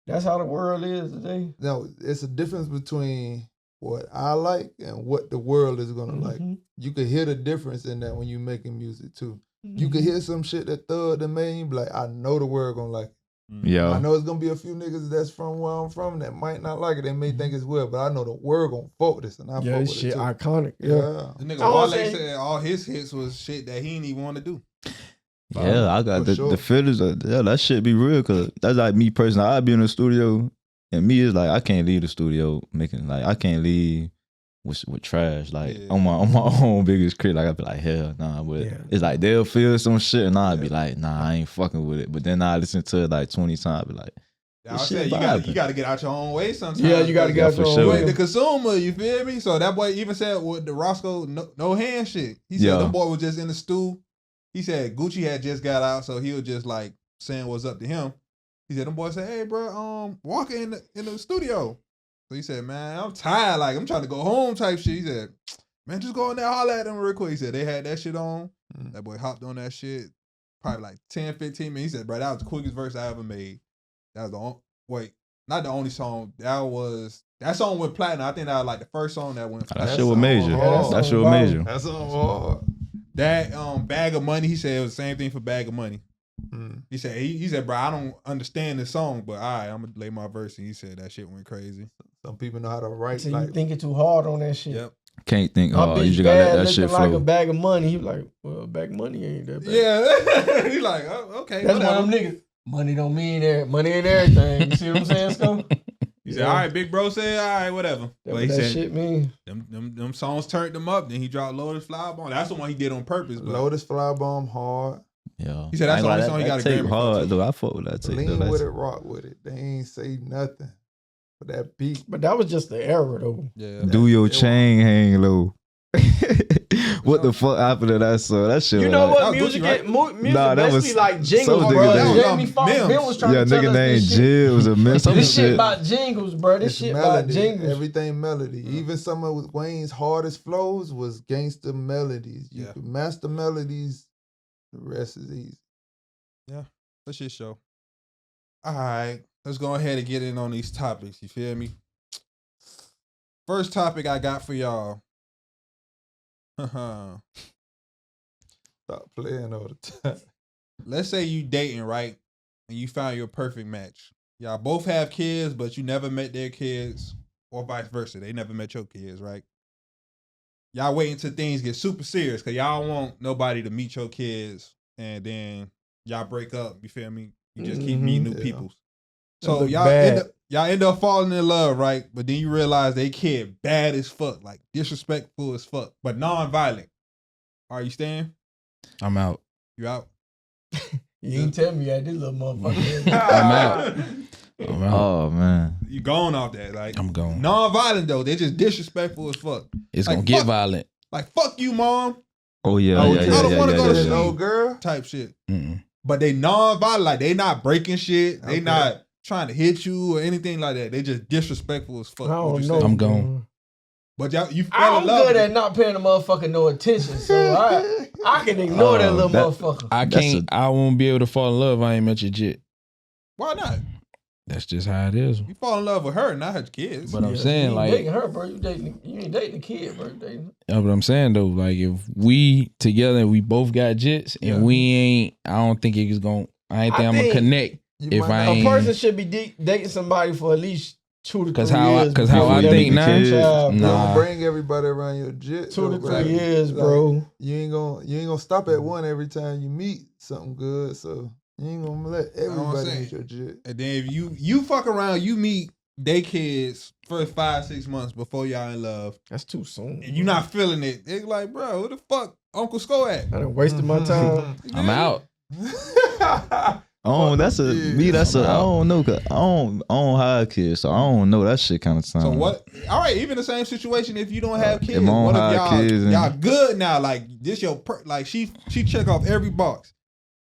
That's how the world is today. No, it's a difference between what I like and what the world is gonna like. You could hear the difference in that when you making music too. You could hear some shit that Thug that made you be like, I know the world gonna like it. Yeah. I know it's gonna be a few niggas that's from where I'm from that might not like it. They may think it's weird, but I know the world gonna fuck with this, and I fuck with shit it too. iconic. Yeah. The nigga Wale said all his hits was shit that he didn't even want to do. Yeah, I got the feelings of that shit be real, cause that's like me personally. I be in the studio and me is like I can't leave the studio making like I can't leave with trash. Like on my own biggest critic, like I be like hell nah, but it's like they'll feel some shit and I'll be like nah, I ain't fucking with it. But then I listen to it like 20 times, I be like I said you got to get out your own way sometimes. Yeah, you got to get out your own way. The consumer, you feel me? So that boy even said with the Roscoe no hand shit. He said the boy was just in the stew. He said Gucci had just got out, so he was just like saying what's up to him. He said them boys said, "Hey, bro, Walker in the studio." So he said, "Man, I'm tired. Like I'm trying to go home." Type shit. He said, "Man, just go in there, holler at them real quick." He said they had that shit on. That boy hopped on that shit, probably like 10, 15 minutes. He said, "Bro, that was the quickest verse I ever made." That was not the only song. That song went platinum. I think that was like the first song that went. That shit was major. That shit was major. That's hard. That Bag of Money, he said it was the same thing for Bag of Money. He said, bro, I don't understand this song, but I'm gonna lay my verse. And he said that shit went crazy. Some people know how to write. So you thinking too hard on that shit. Yep. Can't think hard. You just gotta let that shit flow. Like a bag of money. He was like, well, a bag of money ain't that bad. Yeah. He like, oh, okay. That's why them niggas. Money don't mean that. Money ain't everything. You see what I'm saying, Sco? He said, all right, big bro said, all right, whatever. But he said, shit mean. Them songs turned him up. Then he dropped Lotus Fly Bomb. That's the one he did on purpose. But Lotus Fly Bomb hard. Yeah. He said that's the only song he got a Grammy hard, though. I fuck with that tape. Lean with it, rock with it. They ain't say nothing. But that beat. But that was just the era, though. Yeah. Do your chain hang low. What the fuck happened to that song? That shit. You know like, what? Music basically like jingles, some bro. nigga Jamie Foxx was trying to tell us nigga named this shit. Jill was a mess. This shit about jingles, bro. This shit melody. about jingles. Everything melody. Even some of Wayne's hardest flows was gangster melodies. You can master melodies. The rest is easy. Yeah. Let's just show. All right. Let's go ahead and get in on these topics. You feel me? First topic I got for y'all. Stop playing all the time. Let's say you dating, right? And you found your perfect match. Y'all both have kids, but you never met their kids, or vice versa. They never met your kids, right? Y'all wait until things get super serious because y'all don't want nobody to meet your kids, and then y'all break up. You feel me? You just keep meeting new people. So y'all end up falling in love, right? But then you realize they kid bad as fuck, like disrespectful as fuck, but non-violent. Are you staying? I'm out. You out? You ain't tell me this little motherfucker. I'm out. Oh man, You going off that? Like I'm going. Non-violent though, they just disrespectful as fuck. It's like, gonna get violent. Like fuck you, mom. Oh yeah, I don't want to go to sleep. No girl Type shit. Mm-mm. But they non-violent, like they not breaking shit. They not trying to hit you or anything like that. They just disrespectful as fuck. I don't know. I'm gone. But you fell in love. I'm good at not paying the motherfucker no attention, so I can ignore that little motherfucker. I won't be able to fall in love. I ain't met your jit. Why not? That's just how it is. You fall in love with her, not her kids. But I'm saying, you like, dating her, bro. You ain't dating the kid, bro. Yeah, but I'm saying though, like, if we together and we both got jits and we ain't, I don't think it's gonna. I ain't think I'm gonna connect. If I ain't, a person should be dating somebody for at least 2 to 3 years. Because how I think now, don't bring everybody around your jit. 2 to 3 years, bro. You ain't gonna stop at one every time you meet something good. So you ain't gonna let everybody meet your jit. And then if you fuck around, you meet they kids first 5-6 months before y'all in love. That's too soon. And you not feeling it. It's like, bro, who the fuck Uncle Sco at? I done wasted my time. I'm out. Oh, that's a me. That's a I don't know. Cause I don't have kids, so I don't know that shit kind of time. So what? All right, even the same situation. If you don't have kids, if I don't what have if y'all kids y'all good now? Like this your like she check off every box,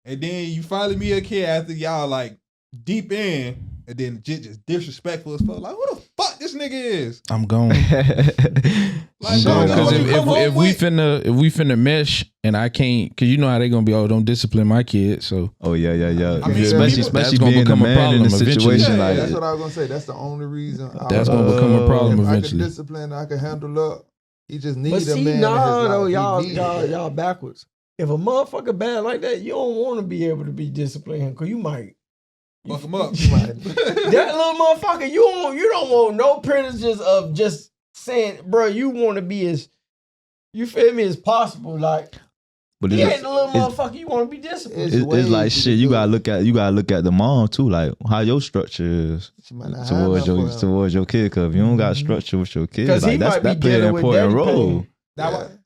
and then you finally meet a kid after y'all like deep in, and then Jit just disrespectful as fuck. Like, who the fuck this nigga is? I'm gone. Like, because if we finna mesh and I can't, because you know how they gonna be. Oh, don't discipline my kid. So oh yeah. I mean, especially gonna being become a a man problem in a eventually. situation Yeah, like that's what I was gonna say. That's the only reason. That's gonna become a problem if eventually. I can discipline, I can handle up. He just needs But a see, man. nah, in though, his life. He need y'all backwards. If a motherfucker bad like that, you don't want to be able to be disciplined because you might fuck him up. that little motherfucker. You don't want no privileges of just saying, bro. You want to be as, you feel me, as possible. Like, but he ain't the little motherfucker. You want to be disciplined. It's like shit. You gotta look at the mom too. Like how your structure is towards your kid. Cause if you don't got structure with your kid, like that play an important role.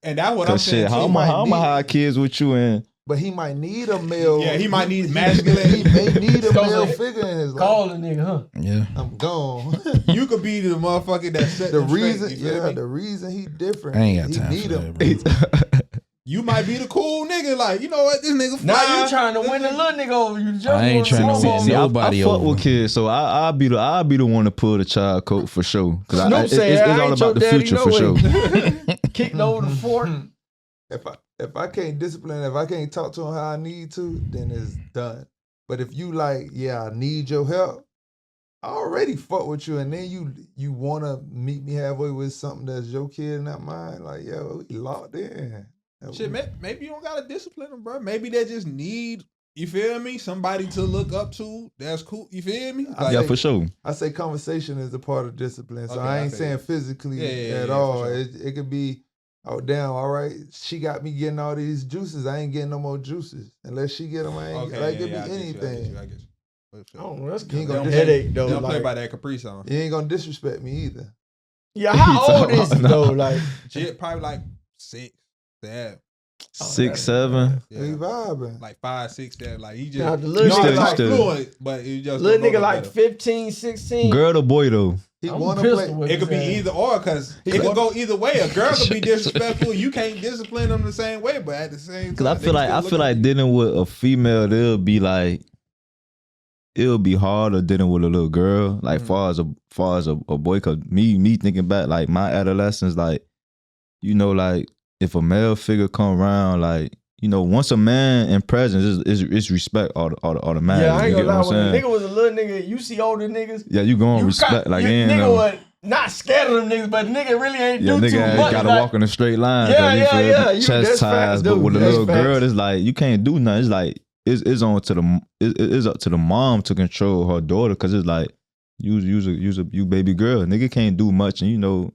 And that's what I'm saying. How am I hide kids with you and? But he might need a male. Yeah, he might need masculine. He may need a male figure in his life. Call the nigga, huh? Yeah, I'm gone. You could be the motherfucker that set the them reason. straight, you feel me? The reason he different. I ain't got he time need for him. that, bro. You might be the cool nigga. Like, you know what? This nigga fly. Now you trying to win the little nigga over. You just I ain't trying to win See, nobody I fuck over. with kids, so I'll be the one to pull the child coat for sure. Cause it's all about the future for sure. Kicked over the fort. If I can't discipline, if I can't talk to him how I need to, then it's done. But if you like, yeah, I need your help, I already fuck with you, and then you wanna meet me halfway with something that's your kid, not mine. Like, yo, we locked in. Shit, maybe you don't gotta discipline them, bro. Maybe they just need, you feel me, somebody to look up to. That's cool. You feel me? Like, yeah, for sure. I say conversation is a part of discipline, so Okay, I ain't saying physically at all. Sure. It could be, oh damn, all right, she got me getting all these juices. I ain't getting no more juices unless she get them. I ain't like it could be anything. I get you. Oh, that's you ain't gonna gonna headache though. Don't play by that Capri Sun. You ain't gonna disrespect me either. Yeah, how old is he though? Like, Jit probably like 6, 7. 6, 7. Yeah. He vibing. Like 5, 6, 7. Like he just now, the little nigga like fluent, but he just little nigga like 15, 16. Girl or boy though? He wanna play. It could be either or, cause it could go either way. A girl could be disrespectful. You can't discipline them the same way, but at the same time, cause I feel like dealing with a female, it'll be harder dealing with a little girl. Like far as a boy, cause me thinking back, like my adolescence, like you know, like if a male figure come around, like you know, once a man in presence is respect automatic. Yeah, I ain't gonna lie. When a nigga was a little nigga, you see older niggas. Yeah, you gonna respect like nigga was not scared of them niggas, but nigga really ain't do too much. Nigga gotta walk in a straight line. Yeah. Chest ties, but with a little girl, it's like you can't do nothing. It's like it's up to the mom to control her daughter, cause it's like you baby girl. Nigga can't do much, and you know.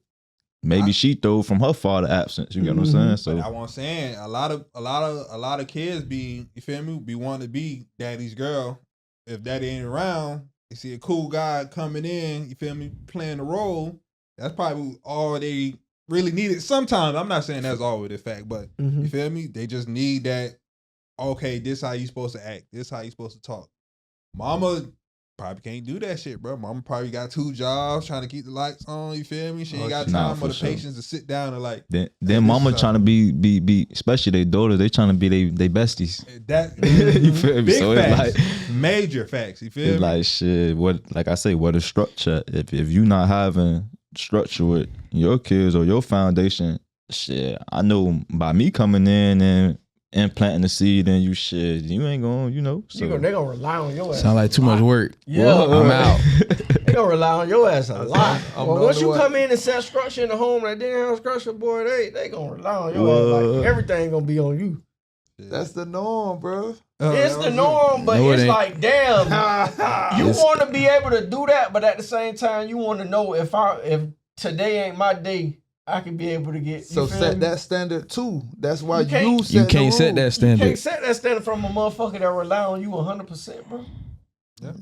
Maybe she throw from her father absence. You get what I'm saying? So that's what I'm saying. A lot of kids be, you feel me, be wanting to be daddy's girl. If daddy ain't around, you see a cool guy coming in, you feel me, playing the role. That's probably all they really needed. Sometimes, I'm not saying that's always the fact, but you feel me? They just need that, okay, this how you supposed to act. This how you supposed to talk. Mama probably can't do that shit, bro. Mama probably got 2 jobs trying to keep the lights on. You feel me? She ain't got time or the patience to sit down and like. Then mama trying to be, especially their daughters. They trying to be they besties. That you feel me? So facts. it's like major facts. You feel me? It's like shit. What, like I say, what is structure? If you not having structure with your kids or your foundation, shit. I know by me coming in and implanting the seed in you, shit, you ain't gonna, you know. So. They gonna rely on your ass. Sound like too much work. Yeah, I'm out. They gonna rely on your ass a lot. Well, once you come in and set structure in the home that didn't have structure, boy, they gonna rely on your ass. Like everything gonna be on you. That's the norm, bro. It's the norm, but it's like, damn, you want to be able to do that, but at the same time, you want to know if today ain't my day. I can be able to get. So set that standard too. That's why you can't set that standard. You can't set that standard from a motherfucker that rely on you 100%, bro. Yeah.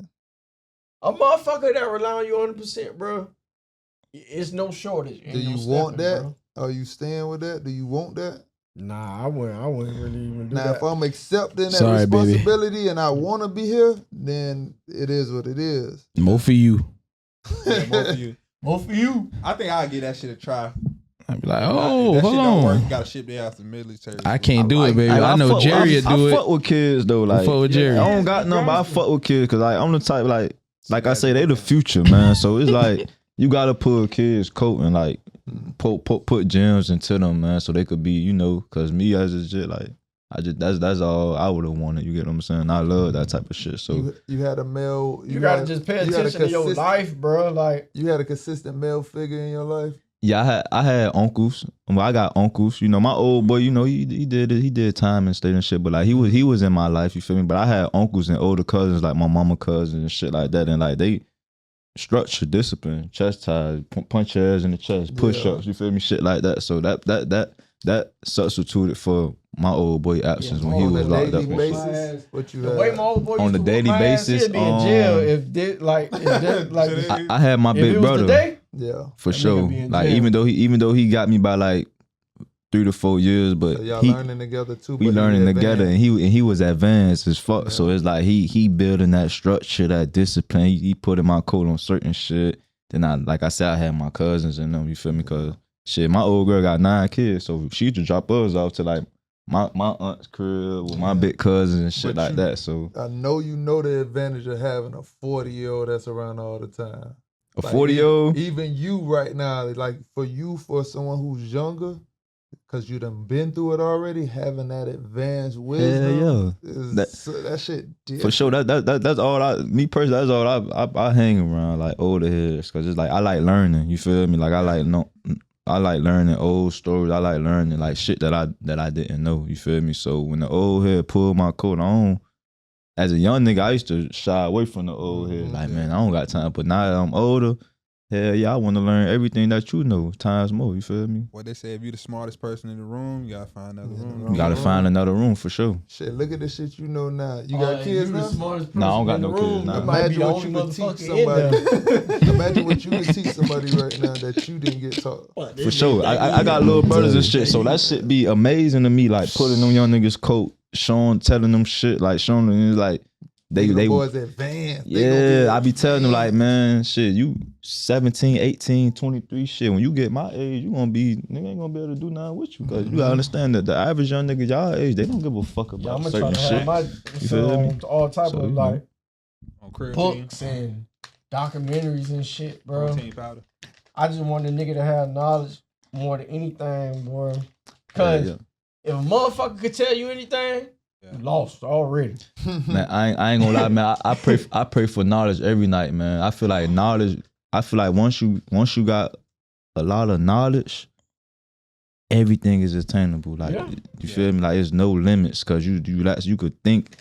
A motherfucker that rely on you 100%, bro. It's no shortage. Do you want that? Bro. Are you staying with that? Do you want that? Nah, I wouldn't really even do that. Now, if I'm accepting that responsibility and I want to be here, then it is what it is. More for you. Yeah, more for you. More for you. I think I'll give that shit a try. I'd be like, oh, hold on. You gotta ship their ass to military. I can't do it, baby. I know Jerry will do it. I fuck with kids though. Like, fuck with Jerry. I don't got nothing, but I fuck with kids because like I'm the type like like I say, they the future, man. So it's like you gotta put a kid's coat and like put gems into them, man, so they could be, you know. Cause me as a shit, like that's all I would have wanted. You get what I'm saying? I love that type of shit. So you had a male. You gotta just pay attention to your life, bro. Like you had a consistent male figure in your life. Yeah, I had uncles. Well, I got uncles. You know, my old boy. You know, he did time and state and shit. But like he was in my life. You feel me? But I had uncles and older cousins, like my mama cousins and shit like that. And like they structure, discipline, chest ties, punch your ass in the chest, push ups. You feel me? Shit like that. So that substituted for my old boy absence when he was locked up. Basis, what you the way my old boy on a daily basis, he'd be in jail if I had my big brother. Today, yeah, for sure. Like even though he got me by like 3 to 4 years, but so y'all learning together too. We learning together, and he was advanced as fuck. Yeah. So it's like he building that structure, that discipline. He putting my coat on certain shit. Then like I said, I had my cousins and them. You feel me? Cause shit, my old girl got 9 kids, so she used to drop us off to like my aunt's crib with my big cousins and shit like that. So I know you know the advantage of having a 40-year-old that's around all the time. A 40-year-old, even you right now, like for someone who's younger. Cause you done been through it already, having that advanced wisdom, that shit different. For sure. That's all me personally. That's all I hang around, like older heads, cause it's like I like learning. You feel me? Like I like learning old stories. I like learning like shit that I didn't know. You feel me? So when the old head pulled my coat on, as a young nigga, I used to shy away from the old head. Like man, I don't got time. But now that I'm older. Hell yeah, I want to learn everything that you know, times more, you feel me? What they say, if you the smartest person in the room, you gotta find another room. You gotta find another room for sure. Shit, look at the shit you know now. You got kids now? No, I don't got no kids now. Imagine what you could teach somebody. Imagine what you could teach somebody right now that you didn't get taught. For sure. I got little brothers and shit, so that shit be amazing to me, like putting them young niggas coat, telling them shit, like showing them like, They boys advanced. Yeah, I be telling them like, man, shit, you 17, 18, 23, shit. When you get my age, you gonna be, nigga ain't gonna be able to do nothing with you. Cause you gotta understand that the average young nigga y'all age, they don't give a fuck about certain shit. You feel me? All type of like books and documentaries and shit, bro. I just want a nigga to have knowledge more than anything, bro. Cause if a motherfucker could tell you anything, you lost already. Man, I ain't gonna lie, man. I pray for knowledge every night, man. I feel like knowledge. I feel like once you got a lot of knowledge, everything is attainable. Like you feel me? Like there's no limits, cause you could think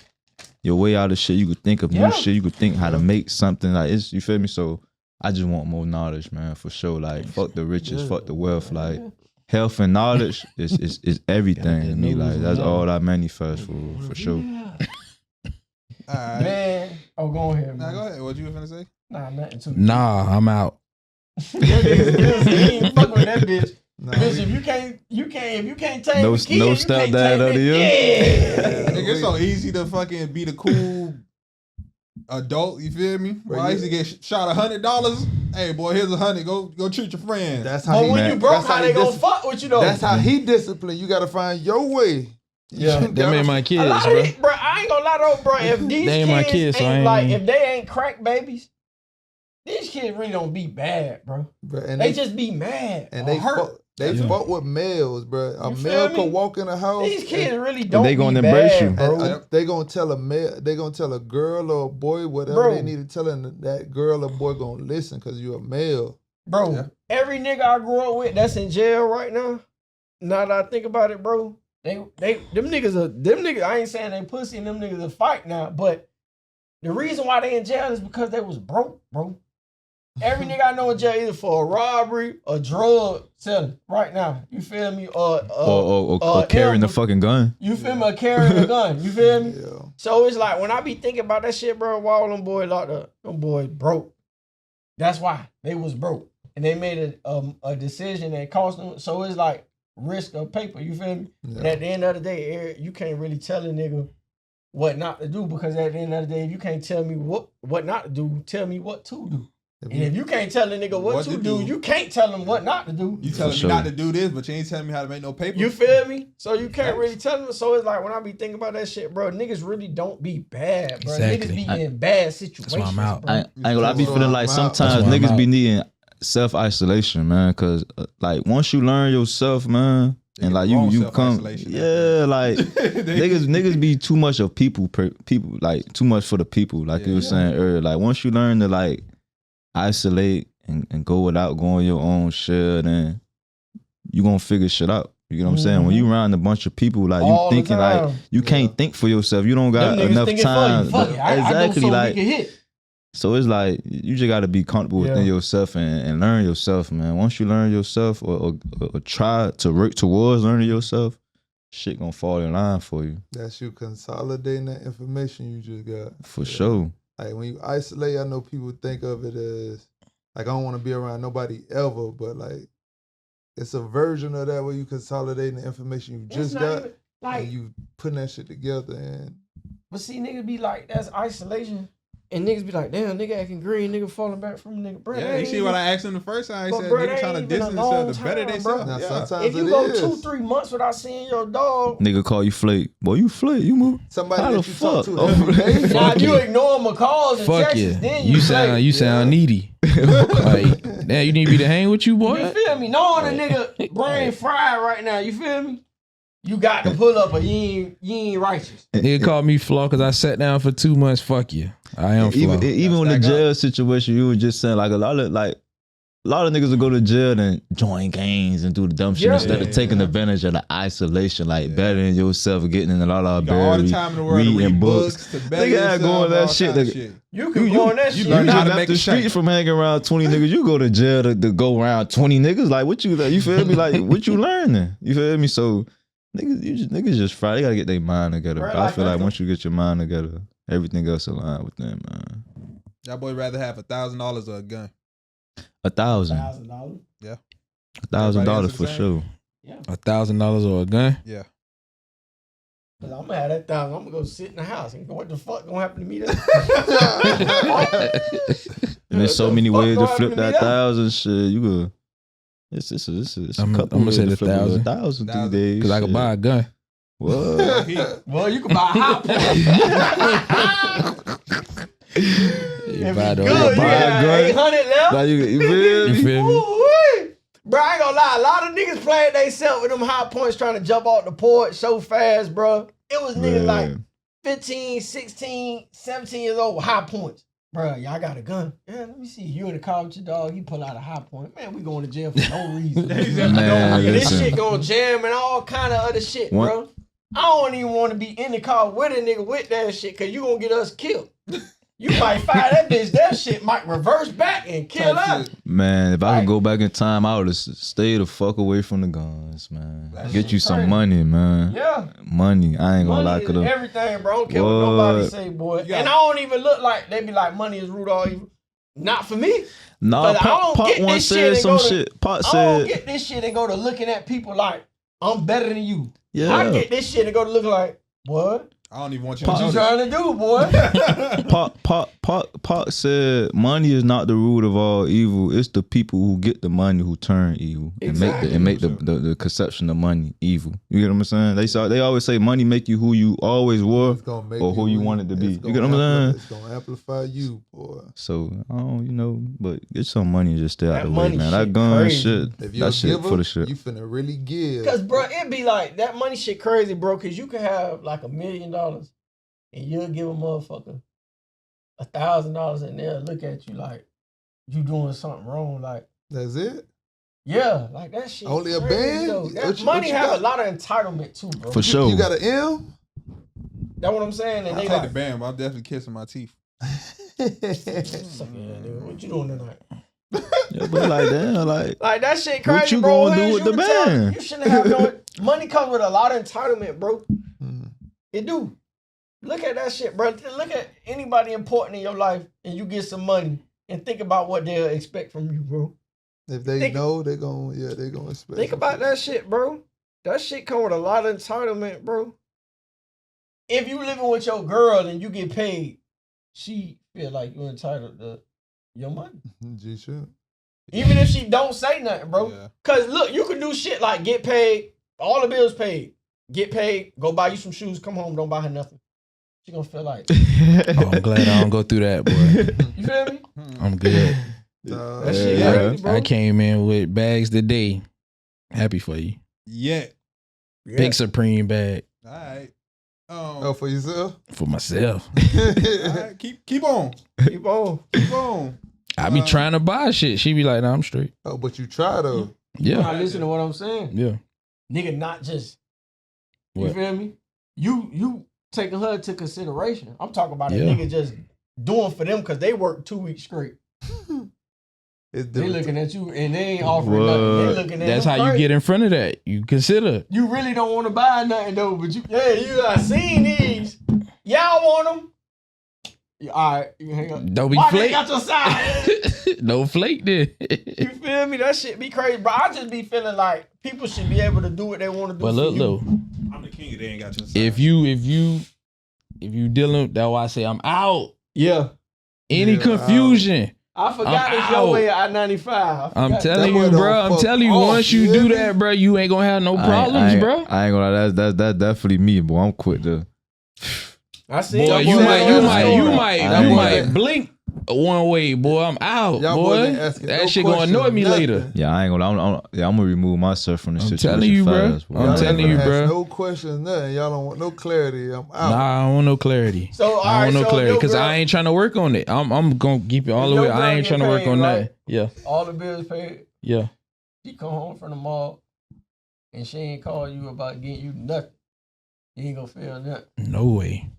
your way out of shit. You could think of new shit. You could think how to make something. Like it's, you feel me? So I just want more knowledge, man, for sure. Like fuck the riches, fuck the wealth. Like health and knowledge is everything to me. Like that's all I manifest for sure. Man, go ahead. Nah, go ahead. What you finna say? Nah, nothing too. Nah, I'm out. He ain't fuck with that bitch. Nah, bitch, if you can't take no the kid, no stepdad of the year. Nigga, it's so easy to fucking be the cool adult. You feel me? Well, I used to get shot $100. Hey boy, here's $100. Go treat your friends. That's how. But when you broke, how they gonna fuck with you though? That's how he disciplined. You gotta find your way. Yeah, them ain't my kids, bro. I ain't gonna lie though, bro. If these they ain't my kids, so ain't like, if they ain't crack babies, these kids really don't be bad, bro. And they just be mad and they hurt. They fuck with males, bro. A male could walk in a house. These kids really don't. They gonna embrace you, bro. They gonna tell a male. They gonna tell a girl or a boy whatever they need to tell them. That girl or boy gonna listen because you a male, bro. Every nigga I grew up with that's in jail right now. Now that I think about it, bro, them niggas. I ain't saying they pussy and them niggas a fight now, but the reason why they in jail is because they was broke, bro. Every nigga I know in jail either for a robbery or drug selling right now. You feel me? Or carrying the fucking gun. You feel me? Or carrying a gun. You feel me? Yeah. So it's like when I be thinking about that shit, bro, why all them boys locked up? Them boys broke. That's why they was broke. And they made a decision that cost them. So it's like risk of paper. You feel me? Yeah. And at the end of the day, you can't really tell a nigga what not to do, because at the end of the day, if you can't tell me what not to do, tell me what to do. And if you can't tell a nigga what to do, you can't tell him what not to do. You telling me not to do this, but you ain't telling me how to make no paper. You feel me? So you can't really tell them. So it's like when I be thinking about that shit, bro, niggas really don't be bad, bro. Exactly. Niggas be in bad situations. That's why I'm out. I be feeling like sometimes niggas be needing self-isolation, man, because like once you learn yourself, man, and like you come, yeah, like niggas be too much of people, like too much for the people, like you were saying earlier. Like once you learn to like isolate and go without going your own shit, and you gonna figure shit out. You know what I'm saying? When you around a bunch of people, like you thinking like you can't think for yourself. You don't got enough time. Exactly, like. So it's like you just got to be comfortable within yourself and learn yourself, man. Once you learn yourself or try to work towards learning yourself, shit gonna fall in line for you. That's you consolidating that information you just got. For sure. Like when you isolate, I know people think of it as like I don't want to be around nobody ever, but like it's a version of that where you consolidating the information you just got and you putting that shit together. And but see, niggas be like, that's isolation. And niggas be like, damn, nigga acting green, nigga falling back from nigga. Bro, yeah, you see what I asked him the first time? He said, nigga trying to distance themselves to better themselves. If you go 2-3 months without seeing your dog. Nigga call you Flake. Boy, you Flake, you move. Somebody how that the you fuck? talk to. Now you ignore my calls and texts, then you sound needy. Like, damn, you need me to hang with you, boy? You feel me? Knowing a nigga brain fried right now, you feel me? You got to pull up, or you ain't righteous. Nigga called me flaw because I sat down for 2 months. Fuck you. I am flaw. Even in the jail situation, you were just saying like a lot of niggas will go to jail and join gangs and do the dumb shit instead of taking advantage of the isolation, like bettering yourself, getting in a lot of reading books. Nigga going that shit. You can go on that shit. You just left the street from hanging around 20 niggas. You go to jail to go around 20 niggas. Like what you feel me? Like what you learning? You feel me? So niggas just fry. They gotta get their mind together. Right, I feel like once you get your mind together, everything else align with them, man. That boy rather have $1,000 or a gun. $1,000. $1,000? Yeah. $1,000 for sure. Yeah. $1,000 or a gun? Yeah. Cause I'm gonna have that $1,000. I'm gonna go sit in the house and go, what the fuck gonna happen to me? And there's so many ways to flip that 1,000 shit. You go. It's I'm gonna say the 1,000. 1,000 these days. Because I could buy a gun. What? Well, you can buy a hot point. You buy a gun. 800 left. Now you feel me? Ooh, bro, I ain't gonna lie. A lot of niggas playing themselves with them hot points trying to jump off the porch so fast, bro. It was niggas like 15, 16, 17 years old with high points. Bro, y'all got a gun. Yeah, let me see. You in the car with your dog. He pull out a high point. Man, we going to jail for no reason. This shit gonna jam and all kind of other shit, bro. I don't even want to be in the car with a nigga with that shit because you gonna get us killed. You might fire that bitch. That shit might reverse back and kill us. Man, if I could go back in time, I would have stayed the fuck away from the guns, man. Get you some money, man. Yeah. Money. I ain't gonna lie to them. Everything, bro. I don't care what nobody say, boy. And I don't even look like they be like money is root all evil. Not for me. No, Pop once said some shit. Pop said I don't get this shit and go to looking at people like I'm better than you. Yeah. I get this shit and go to looking like, what? I don't even want you to What know you trying to do, boy? Pop said money is not the root of all evil. It's the people who get the money who turn evil and make the conception of money evil. You get what I'm saying? They always say money make you who you always were or who you wanted to be. You get what I'm saying? It's gonna amplify you, boy. So but get some money and just stay out the way, man. That gun shit, that shit for the shit. You finna really give. Cause bro, it be like that money shit crazy, bro. Cause you can have like $1 million and you'll give a motherfucker $1,000 and they'll look at you like you doing something wrong. Like that's it. Yeah, like that shit. Only a band. That money have a lot of entitlement too, bro. For sure. You got an M. That's what I'm saying. And I'll they take the band, but I'm definitely kissing my teeth. What you doing tonight? Yeah, but like damn, like that shit crazy. What you bro. gonna do with the band? You shouldn't have no money. Comes with a lot of entitlement, bro. It do. Look at that shit, bro. Look at anybody important in your life, and you get some money, and think about what they'll expect from you, bro. If they know, they gonna expect. Think about that shit, bro. That shit come with a lot of entitlement, bro. If you living with your girl and you get paid, she feel like you're entitled to your money. G should. Even if she don't say nothing, bro. Yeah. Cause look, you can do shit like get paid, all the bills paid, get paid, go buy you some shoes, come home, don't buy her nothing. She gonna feel like. Oh, I'm glad I don't go through that, boy. You feel me? I'm good. That shit crazy, bro. I came in with bags today. Happy for you. Yeah. Big Supreme bag. All right. Oh, for yourself? For myself. All right. Keep on. Keep on. Keep on. I be trying to buy shit. She be like, nah, I'm straight. Oh, but you try though. You Yeah. listen to what I'm saying? Yeah. Nigga, not just. You What? feel me? You taking her into consideration. I'm talking about a Yeah. nigga just doing for them because they work 2 weeks straight. It's They different. looking at you and they ain't offering nothing. They looking at That's them how you crazy. get in front of that. You consider. You really don't want to buy nothing though, but I seen these. Y'all want them? Yeah, all right, you can hang up. Don't be Why they flake. got your side? No flake then. You feel me? That shit be crazy, bro. I just be feeling like people should be able to do what they want to do. But for look, you. though, I'm the king. They ain't got your side. if you dealing, that's why I say I'm out. Yeah, Any Yeah, confusion. I forgot I'm it's your out. way at I-95. I'm telling That you, boy bro. don't I'm telling you, fuck once off, you you do hear me? that, bro, you ain't gonna have no I problems, ain't- bro. I ain't gonna lie. That's definitely me, boy. I'm quick to. I see. Boy, that you boy might that boy- blink one way, boy. I'm out, Y'all boy. boys ain't asking That no shit gonna annoy questions, me nothing. later. Yeah, I ain't gonna. I'm gonna remove myself from the I'm situation. telling you, bro. fast, boy. I'm Y'all telling ain't you, gonna bro. ask no questions, nothing. Y'all don't want no clarity. I'm out. Nah, I don't want no clarity. So, all I don't right, want no so clarity your because girl- I ain't trying to work on it. I'm gonna keep it all the Your way. girl I ain't get trying to work paid, on right? that. Yeah, all the bills paid. yeah. She come home from the mall and she ain't call you about getting you nothing. You ain't gonna feel nothing. No way.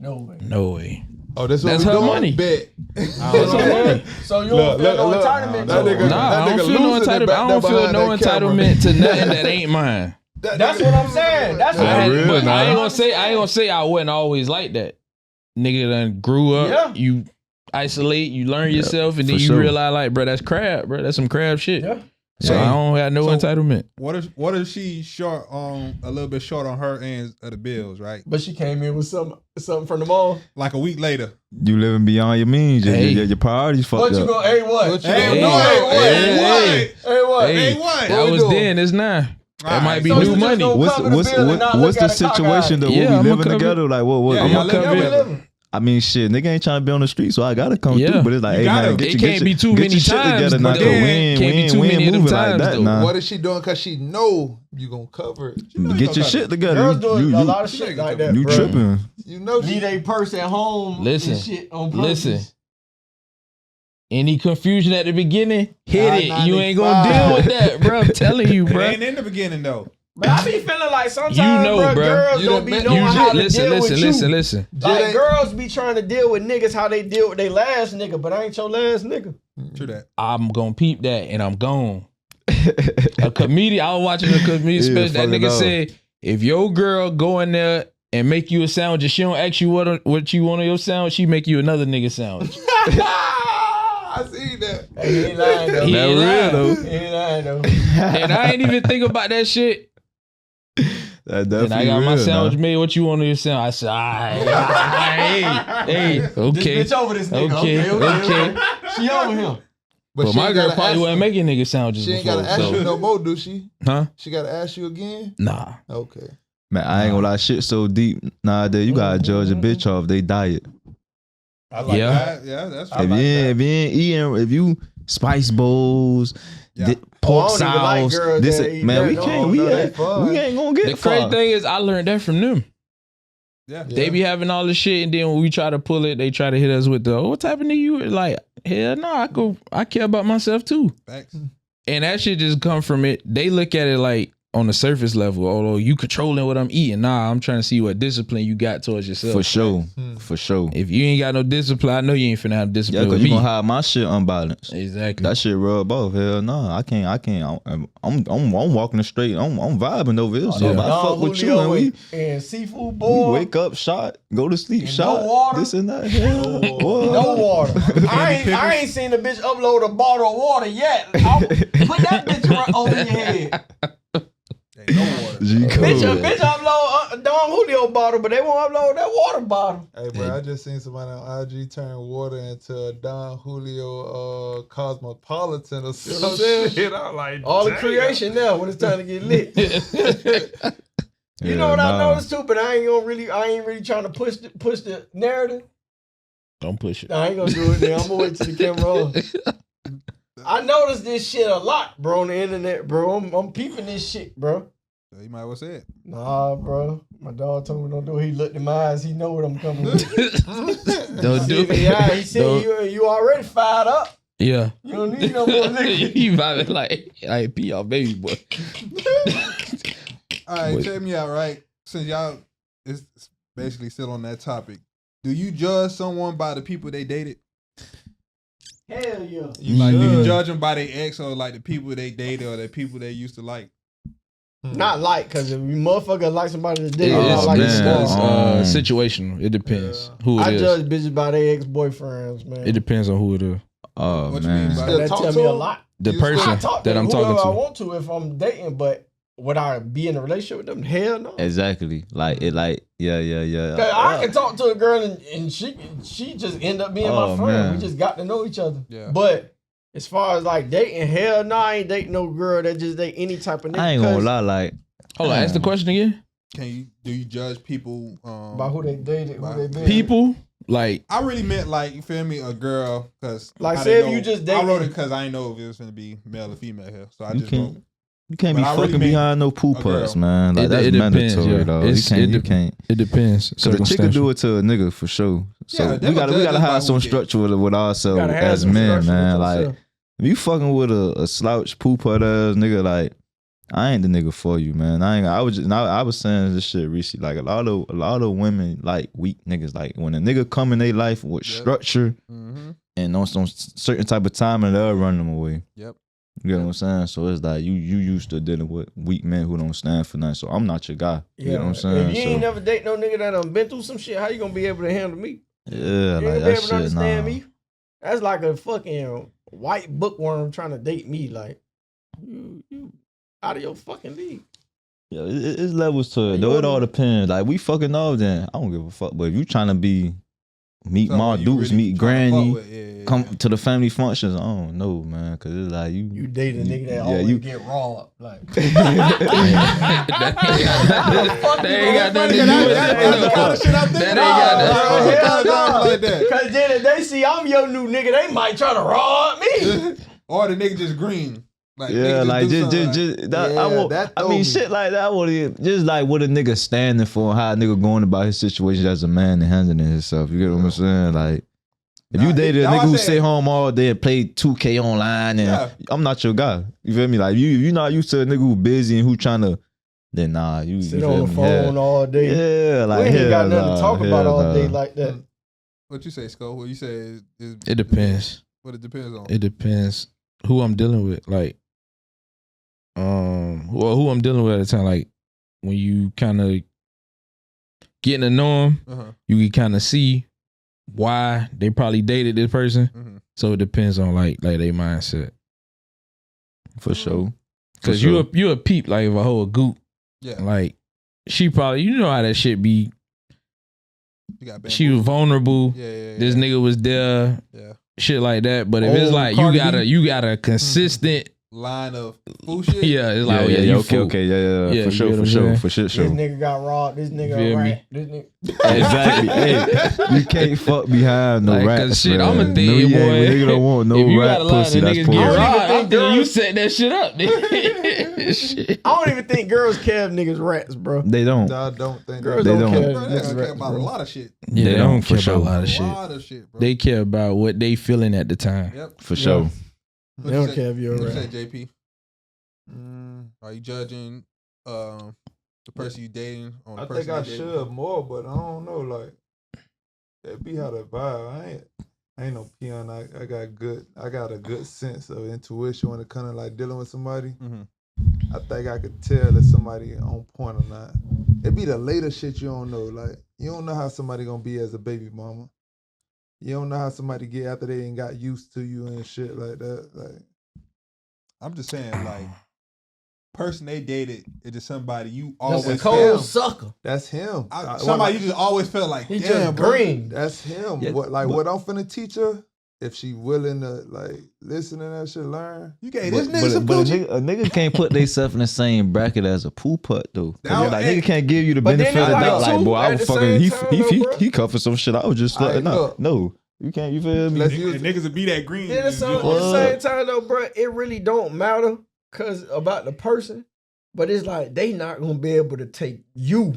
No way. No way. Oh, that's what That's we her doing? money. Bet. That's her money. So you don't feel no entitlement. That to nigga- it. Nah, I nigga don't feel no losing it entitlement. back I don't there feel behind no that camera. entitlement to nothing that ain't mine. That's what I'm saying. That's what That's I'm real, But nah. I ain't gonna say I wasn't always like that. Nigga done grew up. Yeah. You isolate. You learn yourself, and then for you sure. realize like, bro, that's crab, bro. That's some crab shit. Yeah. So Yeah. I don't have no So- entitlement. What if she short on a little bit short on her ends of the bills, right? But she came in with something from the mall. Like a week later. You living beyond your means. Your, Hey. your priorities fucked What you up. gonna? Hey, what? What you Hey, gonna no, do? hey, what? Hey, Hey, what? Hey, what? Hey, Hey, what? that we was doing? then. It's now. That might be So new you just money. gonna What's cover the bill and not what's look the at a cockeyed situation though? Yeah, What I'ma we living cover- together? Like what? Yeah, I'm y'all gonna live cover Yeah, we it. living. I mean, shit, nigga ain't trying to be on the street, so I gotta come Yeah. through. But it's like, You hey gotta. man, get It your, can't get be your, too get many your shit times, together but now. then We can't be ain't too many of them moving like times, that though. now. What is she doing? Because she know you gonna cover it. know you Get gonna your cover shit it. together. Girls doing a lot of you shit know like you that, You bro. tripping? You know she Leave a purse at home Listen. and shit on purpose. Listen. Any confusion at the beginning, hit it. You ain't gonna 95. deal with that, bro. I'm telling you, It bro. ain't in the beginning though. But I be feeling like sometimes, You know, bro, bro. girls You don't done be met- knowing you how to Listen, deal with you. listen. Like ain't- girls be trying to deal with niggas how they deal with their last nigga, but I ain't your last nigga. True that. I'm gonna peep that and I'm gone. A comedian, I was watching a comedian Yeah, special. That fuck it nigga up. said, if your girl go in there and make you a sandwich and she don't ask you what you want on your sandwich, she make you another nigga sandwich. I see that. Hey, he ain't lying though. He That ain't real lying. though. He ain't lying though. And I ain't even think about that shit. That And definitely I got my real, sandwich nah. made. What you want on your sandwich? I said, hey, okay. This bitch over this nigga. Okay, Okay. She over him. But she my ain't girl gotta probably ask wasn't you- making nigga sandwiches She ain't before. gotta ask you So, no more, do she? huh? She gotta ask you again? Nah. Okay. Man, I ain't gonna lie, shit so deep nowadays. You gotta judge a bitch off they diet. I like Yeah. that. Yeah, that's If true. you ain't eating, if you spice bowls, Yeah. pork I don't even like sauce, girls this that eat man, that. we No, can't. no, We they ain't. fun. We ain't gonna get The crazy far. thing is, I learned that from them. Yeah. They be having all this shit, and then when we try to pull it, they try to hit us with the, what type of nigga you? Like, hell no, I care about myself too. Facts. And that shit just come from it. They look at it like on the surface level, although you controlling what I'm eating. Nah, I'm trying to see what discipline you got towards yourself. For sure, for sure. If you ain't got no discipline, I know you ain't finna have Yeah, discipline cause with you me. gonna have my shit unbalanced. Exactly. That shit rub off. Hell no, I can't. I'm walking straight. I'm vibing over here. So Yeah. if I Don fuck with you Julio and and seafood we boy. wake up, shot, go to sleep, And shot, no water. this and that. Hell, what? No water. I ain't seen a bitch upload a bottle of water yet. Put that bitch over your head. Ain't no water. G Bitch, a code. bitch upload Don Don Julio bottle, but they won't upload that water bottle. Hey, bro, I just seen somebody on IG turn water into a Don Julio Cosmopolitan or some shit. I'm like, all the creation now when it's time to get lit. You know what I noticed too, but I ain't really trying to push the narrative. Don't push it. I ain't gonna do it there. I'm gonna wait till the camera on. I noticed this shit a lot, bro, on the internet, bro. I'm peeping this shit, bro. You might well say it. Nah, bro. My dog told me don't do it. He looked in my eyes. He know what I'm coming with. Don't do it. Yeah, he said you already fired up. Yeah. You don't need no more nigga. You vibing like pee off baby boy. All right, check me out, right? Since y'all is basically still on that topic, do you judge someone by the people they dated? Hell yeah. Do you judge them by their ex or like the people they dated or the people they used to like? Not like, because if you motherfucker like somebody that did, It's like situational. It depends who it is. I judge bitches by their ex-boyfriends, man. It depends on who it is. Oh, What man. you mean by That tell me a lot. The person that I'm talking to. I want to if I'm dating, but would I be in a relationship with them? Hell no. Exactly. Like it. Like yeah. I can talk to a girl and she just end up being my friend. Man. We just got to know each other. Yeah. But as far as like dating, hell no, I ain't dating no girl that just date any type of nigga. I ain't gonna lie. Like, hold on, ask the question again. Do you judge people by who they dated, who they been? People like I really meant like, you feel me, a girl, because like say if you just dated. I wrote it because I didn't know if it was gonna be male or female here, so I just wrote. You can't be But I really fucking mean behind no poo putts, man. Like that's it depends, mandatory, though. You can't. It depends. Cause a chick can do it to a nigga for sure. So Yeah, we gotta have some structure with ourselves as men, man. Like if you fucking with a slouch poo putt ass nigga, like I ain't the nigga for you, man. I was saying this shit recently. Like a lot of women like weak niggas. Like when a nigga come in their life with structure and on some certain type of time, and they'll run them away. Yep. You know what I'm saying? So it's like you used to dealing with weak men who don't stand for nothing. So I'm not your guy. You know what I'm saying? If you ain't never date no nigga that done been through some shit, how you gonna be able to handle me? Yeah, you like ain't that able to understand nah. me. That's like a fucking white bookworm trying to date me. Like you out of your fucking league. Yeah, it's levels to it. Though it all depends. Like we fucking off, then I don't give a fuck. But if you trying to be meet my dudes, really meet granny, come to the family functions, I don't know, man, because it's like you date a nigga that always get raw up, like. They ain't got nothing to do with that. Because then if they see I'm your new nigga, they might try to raw up me. Or the nigga just green. Like, yeah, like just that. I mean, shit like that. I want just like what a nigga standing for, how a nigga going about his situation as a man and handling himself. You get what I'm saying? Like, if you dated a nigga who stay home all day and play 2K online, and I'm not your guy. You feel me? Like, you not used to a nigga who busy and who trying to. Then nah, you sit on the phone all day. Yeah, like we ain't got nothing to talk about all day like that. What you say, Skull? What you say is it depends. What it depends on? It depends who I'm dealing with. Like. Who I'm dealing with at the time, like when you kind of getting to know them, you can kind of see why they probably dated this person. So it depends on like their mindset. For sure. Cause you a peep, like if a whole goop. Yeah. Like she probably, you know how that shit be. She was vulnerable. Yeah. This nigga was there. Yeah. Shit like that. But if it's like you got a consistent line of fool shit. Yeah, it's like okay, yeah, for sure. This nigga got raw. This nigga rat. This nigga. Exactly. Hey, you can't fuck behind no rats. Shit, I'm a thing, boy. Nigga don't want no rat pussy. That's poison. You set that shit up. Shit. I don't even think girls care if niggas rats, bro. They don't. I don't think girls they don't care. They care about a lot of shit. Yeah, they don't care about a lot of shit. Bro. They care about what they feeling at the time. Yep. For sure. They don't care if you're a rat. What you say, JP? Are you judging the person you dating on the person? I think I should more, but I don't know. Like that be how the vibe. I ain't no peon. I got a good sense of intuition when it comes to like dealing with somebody. I think I could tell if somebody on point or not. It be the later shit you don't know. Like you don't know how somebody gonna be as a baby mama. You don't know how somebody get after they ain't got used to you and shit like that. Like I'm just saying, like person they dated is just somebody you That's always a cold sucker. That's him. Somebody you just always felt like, He damn, just bro. green. That's him. Yeah, what I'm finna teach her, if she willing to like listen to that shit, learn. You gave this nigga some Gucci. a nigga can't put themselves in the same bracket as a pool putt though. Like Hey. nigga can't give you the But benefit then of the it's doubt. like Like, boy, I at was the fucking. same time, though, bro. He covered some shit. I was just like, no, you can't. You feel me? Let's And use niggas would be that green. Then it's at the same time though, bro, it really don't matter cause about the person, but it's like they not gonna be able to take you.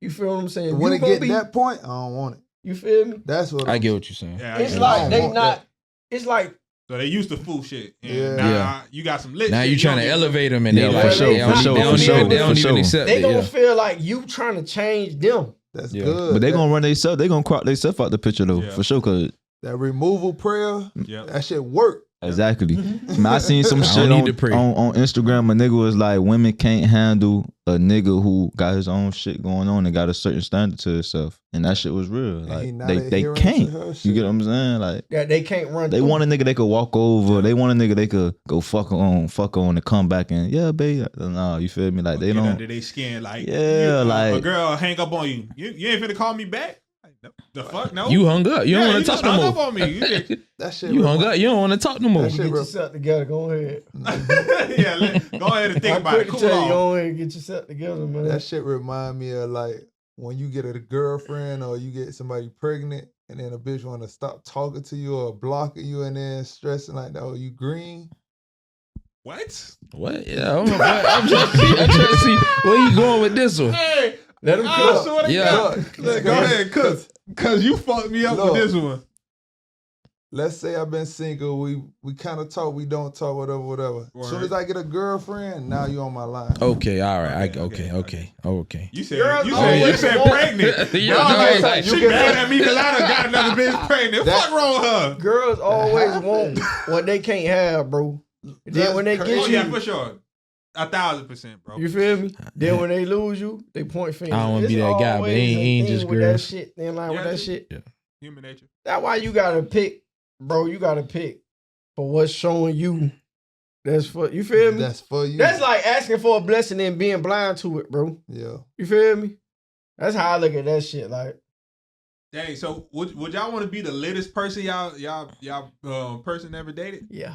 You feel what I'm saying? when You it gonna get that point, I don't want it. You feel me? That's what I get what you're saying. Yeah, It's yeah. like they want not. that. It's like So they used to fool shit. And Yeah. now Yeah. you got some lit Now shit. you trying don't to get- elevate them, and Yeah, they for like, sure, they don't- for sure, they don't for even- sure, they don't for even sure. accept they it. gonna Yeah. feel like you trying to change them. That's Yeah. good. But they That- gonna run themselves. They gonna crop themselves out the picture though, Yeah. for sure. Cause that removal prayer, Yeah. that shit work. exactly. Man, I seen some I shit don't need on, to pray. on Instagram. A nigga was like, women can't handle a nigga who got his own shit going on and got a certain standard to himself, and that shit was real. And he Like not they adhering to can't. her You shit. get what I'm saying? Like. That they can't run. They through. want a nigga they could walk over. They want a nigga they could go fuck on and come back and yeah, babe. Nah, you feel me? Like they Get don't. under their skin. Like, Yeah, like- a girl hang up on you. You ain't finna call me back? Like, no. The fuck? No. You hung up. You don't want to talk just hung no up more. on me. You just, That shit. You hung up. You don't want to talk no more. That You shit get real- yourself together. Go ahead. yeah, go ahead and think I'm about it. quick to Cool tell you, off. go ahead and get yourself together, man. That shit remind me of like when you get a girlfriend or you get somebody pregnant and then a bitch want to stop talking to you or blocking you and then stressing like, oh, you green. What? What? Yeah, I'm trying to see where you going with this one. Hey, Let him I cook. swear to Yeah. God. Look, Look, go ahead, cook. Cause you fucked me up Look. with this one. Let's say I've been single. We kind of talk. We don't talk. Whatever. As soon Word. as I get a girlfriend, now you on my line. Okay, all right. Okay, Okay. You said Girls you always said want- pregnant. Yeah, Y'all no, like, like, she you mad can- at me because I done got another bitch pregnant. That- Fuck wrong with her? Girls always want what they can't have, bro. Then when they That's get Oh you, yeah, for sure. 1,000%, bro. you feel me? Then when they lose you, they point fingers. I don't wanna be It's that guy, but always he ain't a thing just with girls. that shit. Then like Yeah, with that dude. shit. Human nature. That's why you gotta pick, bro. You gotta pick for what's showing you. That's for you. Feel me? That's for you. That's like asking for a blessing and being blind to it, bro. yeah. You feel me? That's how I look at that shit. Like, Dang, so would y'all want to be the littest person y'all person ever dated? yeah,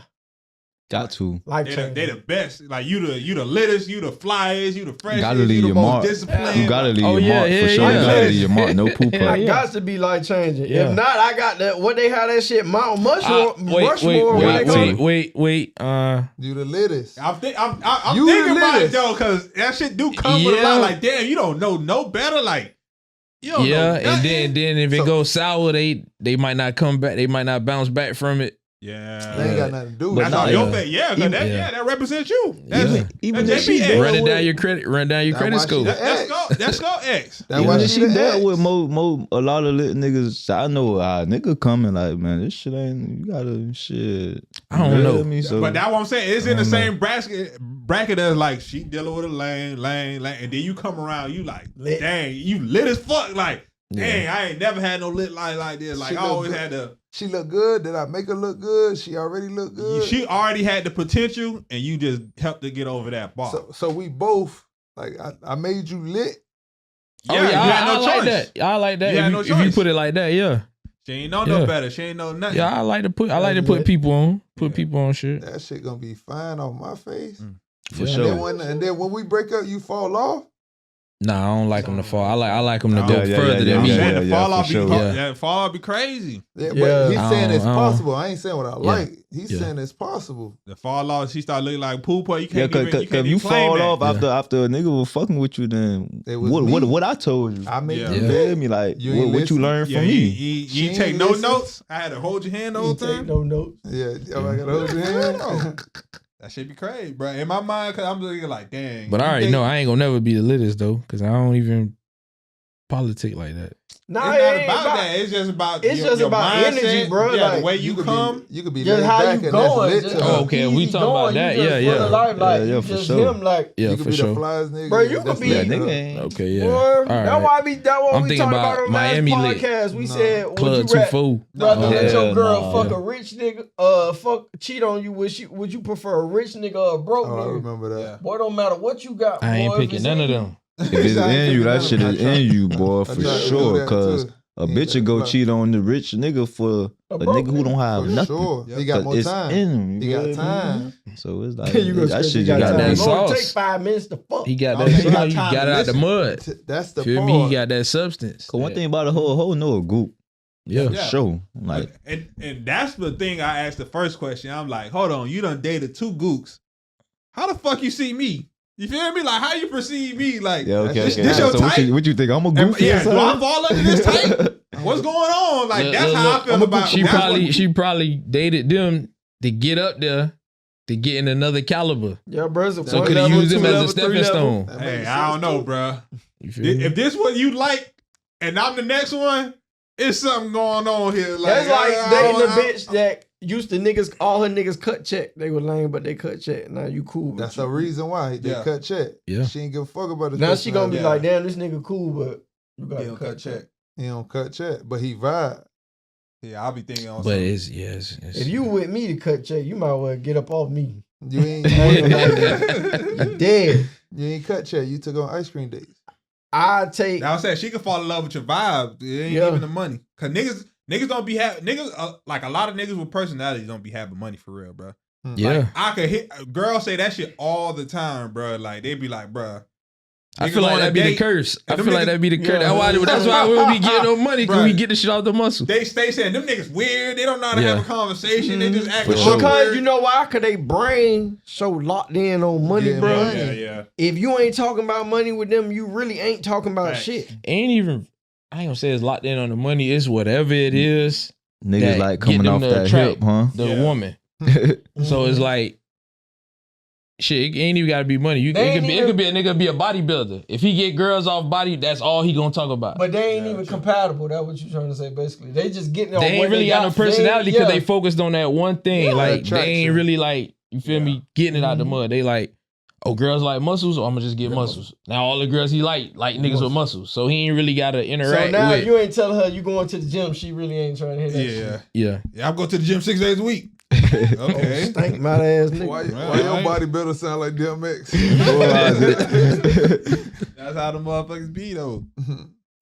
Got to. life They changing. the best. Like you the littest, you the flyest, you the freshest, Gotta you leave the your most mark. disciplined. You gotta leave Oh, your yeah, mark yeah, for sure. yeah. You gotta leave your mark. No poop I putt. got to be life changing. Yeah. If not, I got that. What they had that shit Mount Rushmore. Rushmore. when they go- wait. You the littest. I'm You thinking the about it littest. though, cause that shit do come with a Yeah. lot. Like, damn, you don't know no better. Like, you don't know Yeah, nothing. and then if it So- goes sour, they might not come back. They might not bounce back from it. Yeah, They ain't got nothing to do with that's it. all nah, your yeah. face. Yeah, 'cause Even- that represents you. That's Yeah. it. Even That if she JPA. dealt Run with- down your That's credit why she score. the ex. Let's go, X. That's Even why if she she the dealt ex. with a lot of lit niggas. I know a nigga coming like, man, this shit ain't. You gotta shit. I don't You know. feel me? So, But that's what I'm saying. It's in the I don't same bracket as like she dealing with a lane, and then you come around, you like, Lit. dang, you lit as fuck. Like, Yeah. dang, I ain't never had no lit light like this. Like, She I look always good. had the. She look good. Did I make her look good? She already look good. She already had the potential, and you just helped her get over that bar. So we both like I made you lit. Oh you yeah, had no I like choice. that. I like that. You had no If you choice. put it like that, yeah. She ain't know Yeah. no better. She ain't know nothing. Yeah, I like to put people on. Put people on shit. That shit gonna be fine off my face. for Yeah. sure. And then when we break up, you fall off. Nah, I don't like them to fall. I like them to No. go Yeah, further yeah, than I'm me. saying the fall for off sure. be Yeah. fall off be crazy. Yeah, Yeah. but he's saying it's I don't- possible. I ain't saying what I like. He's Yeah. saying it's possible. The fall off, she start looking like poo poo. You Yeah, can't cause, even, cause, you cause can't if you even claim fall that. off after a nigga was fucking with you, then It was what me. what I told you? I made Yeah. you You lit. feel me? Like You ain't what you listen. learned Yeah, from you, me? you She ain't take ain't no listen. notes. I had to hold your hand the whole You take time. no notes. Yeah, I gotta hold your hand. That shit be crazy, bro. In my mind, cause I'm looking like, dang. But I already know I ain't gonna never be the littest though, cause I don't even. politic like that. Nah, it's it not ain't about that. It's just about It's your, just your about mindset, energy, bro. Yeah, Like, the way you come. You could be just laid how back you and going. that's lit Just, to Oh, her. okay, we easy talking about going, that. you just Yeah, full yeah. of life, like Yeah, you for just sure. him, like Yeah, You could for be sure. the flies nigga. Bro, you that's could be- lit Yeah, to her. nigga ain't. Okay, yeah. Boy, All that's right. why we I'm talked thinking about about on the Miami last lit. podcast. We No. said, would Club you 2-4. rather let your Hell girl nah. fuck Yeah. a rich nigga, fuck cheat on you? Would you prefer a rich nigga or a broke Oh, I nigga? remember that. Yeah. Boy, don't matter what you got. I ain't boy, if picking it's none in of you. them. If it's in you, that shit is in you, boy, I for tried to do sure. that, Cause too. a He ain't bitch would go that cheat on the rich nigga for a broke nigga who don't have For nothing. sure. Yep. He got 'Cause more it's time. in him. He you got feel me? time. So it's like You gonna that stress shit he just got got time. that that It only sauce. take 5 minutes to fuck. He got Okay, that. he You got know, time he got to it out the listen. mud. That's the Feel part. me? He got that substance. Cause one thing about a hoe know a goop. Yeah. For sure. Like And that's the thing I asked the first question. I'm like, hold on, you done dated 2 gooks. How the fuck you see me? You feel me? Like, how you perceive me? Like, yeah, okay, this, okay. this your So type? what you think? I'm a goofy Yeah, or do I something? fall under this type? What's going on? Like, that's how I feel about She that's probably what- she probably dated them to get up there to get in another caliber. Yeah, bro. So could have used them as a stepping stone. That Hey, makes I don't sense, know, too. bro. You feel me? If this what you like, and I'm the next one, it's something going on here. Like, That's like I dating a don't- bitch that used to niggas, all her niggas cut check. They were lame, but they cut check. Now you cool. with That's you. the reason why they Yeah. cut check. Yeah. She ain't give a fuck about his Now she gonna be personality. like, damn, this nigga cool, but you He gotta don't cut check. He don't cut check, but he vibe. Yeah, I'll be thinking on But something. it's If you with me to cut check, you might well get up off me. You ain't, I ain't gonna lie to you. You dead. you ain't cut check. You took on ice cream dates. I take. Now I'm saying she can fall in love with your vibe. It ain't Yeah. even the money. Cause niggas don't be having niggas like a lot of niggas with personalities don't be having money for real, bro. yeah. I could hit girls say that shit all the time, bro. Like they be like, bro. I feel like that'd be the curse. I them feel like niggas- that'd be the curse. Yeah. That's why we don't be getting no money because Bruh. we get the shit off the muscle. They stay saying them niggas weird. They don't know how to Yeah. have a conversation. They just act For like sure. Because weird. you know why? Cause they brain so locked in on money, Yeah, bro. money. yeah. If you ain't talking about money with them, you really ain't talking about Facts. shit. Ain't even. I ain't gonna say it's locked in on the money. It's whatever it is. Niggas that like get coming them off to that attract hip, huh? The Yeah. woman. So it's like, shit, it ain't even gotta be money. They ain't It could be a nigga be a bodybuilder. If he get girls off body, that's all he gonna talk about. But they ain't Yeah, even true. compatible. That's what you trying to say, basically. They just getting on They what ain't really they got no personality because they yeah. focused on that one thing. Yeah, like they attraction. ain't really like, you feel me, getting it out the mud. They like, oh, girls like muscles, or I'm gonna just get muscles. Now all the girls he like niggas with muscles. So he ain't really gotta So interact now with. you ain't telling her you going to the gym. She really ain't trying to hear that shit. Yeah. Yeah. I go to the gym 6 days a week. Okay. Stank mouth ass nigga. Why Right. your bodybuilder sound like DMX? That's how the motherfuckers be though.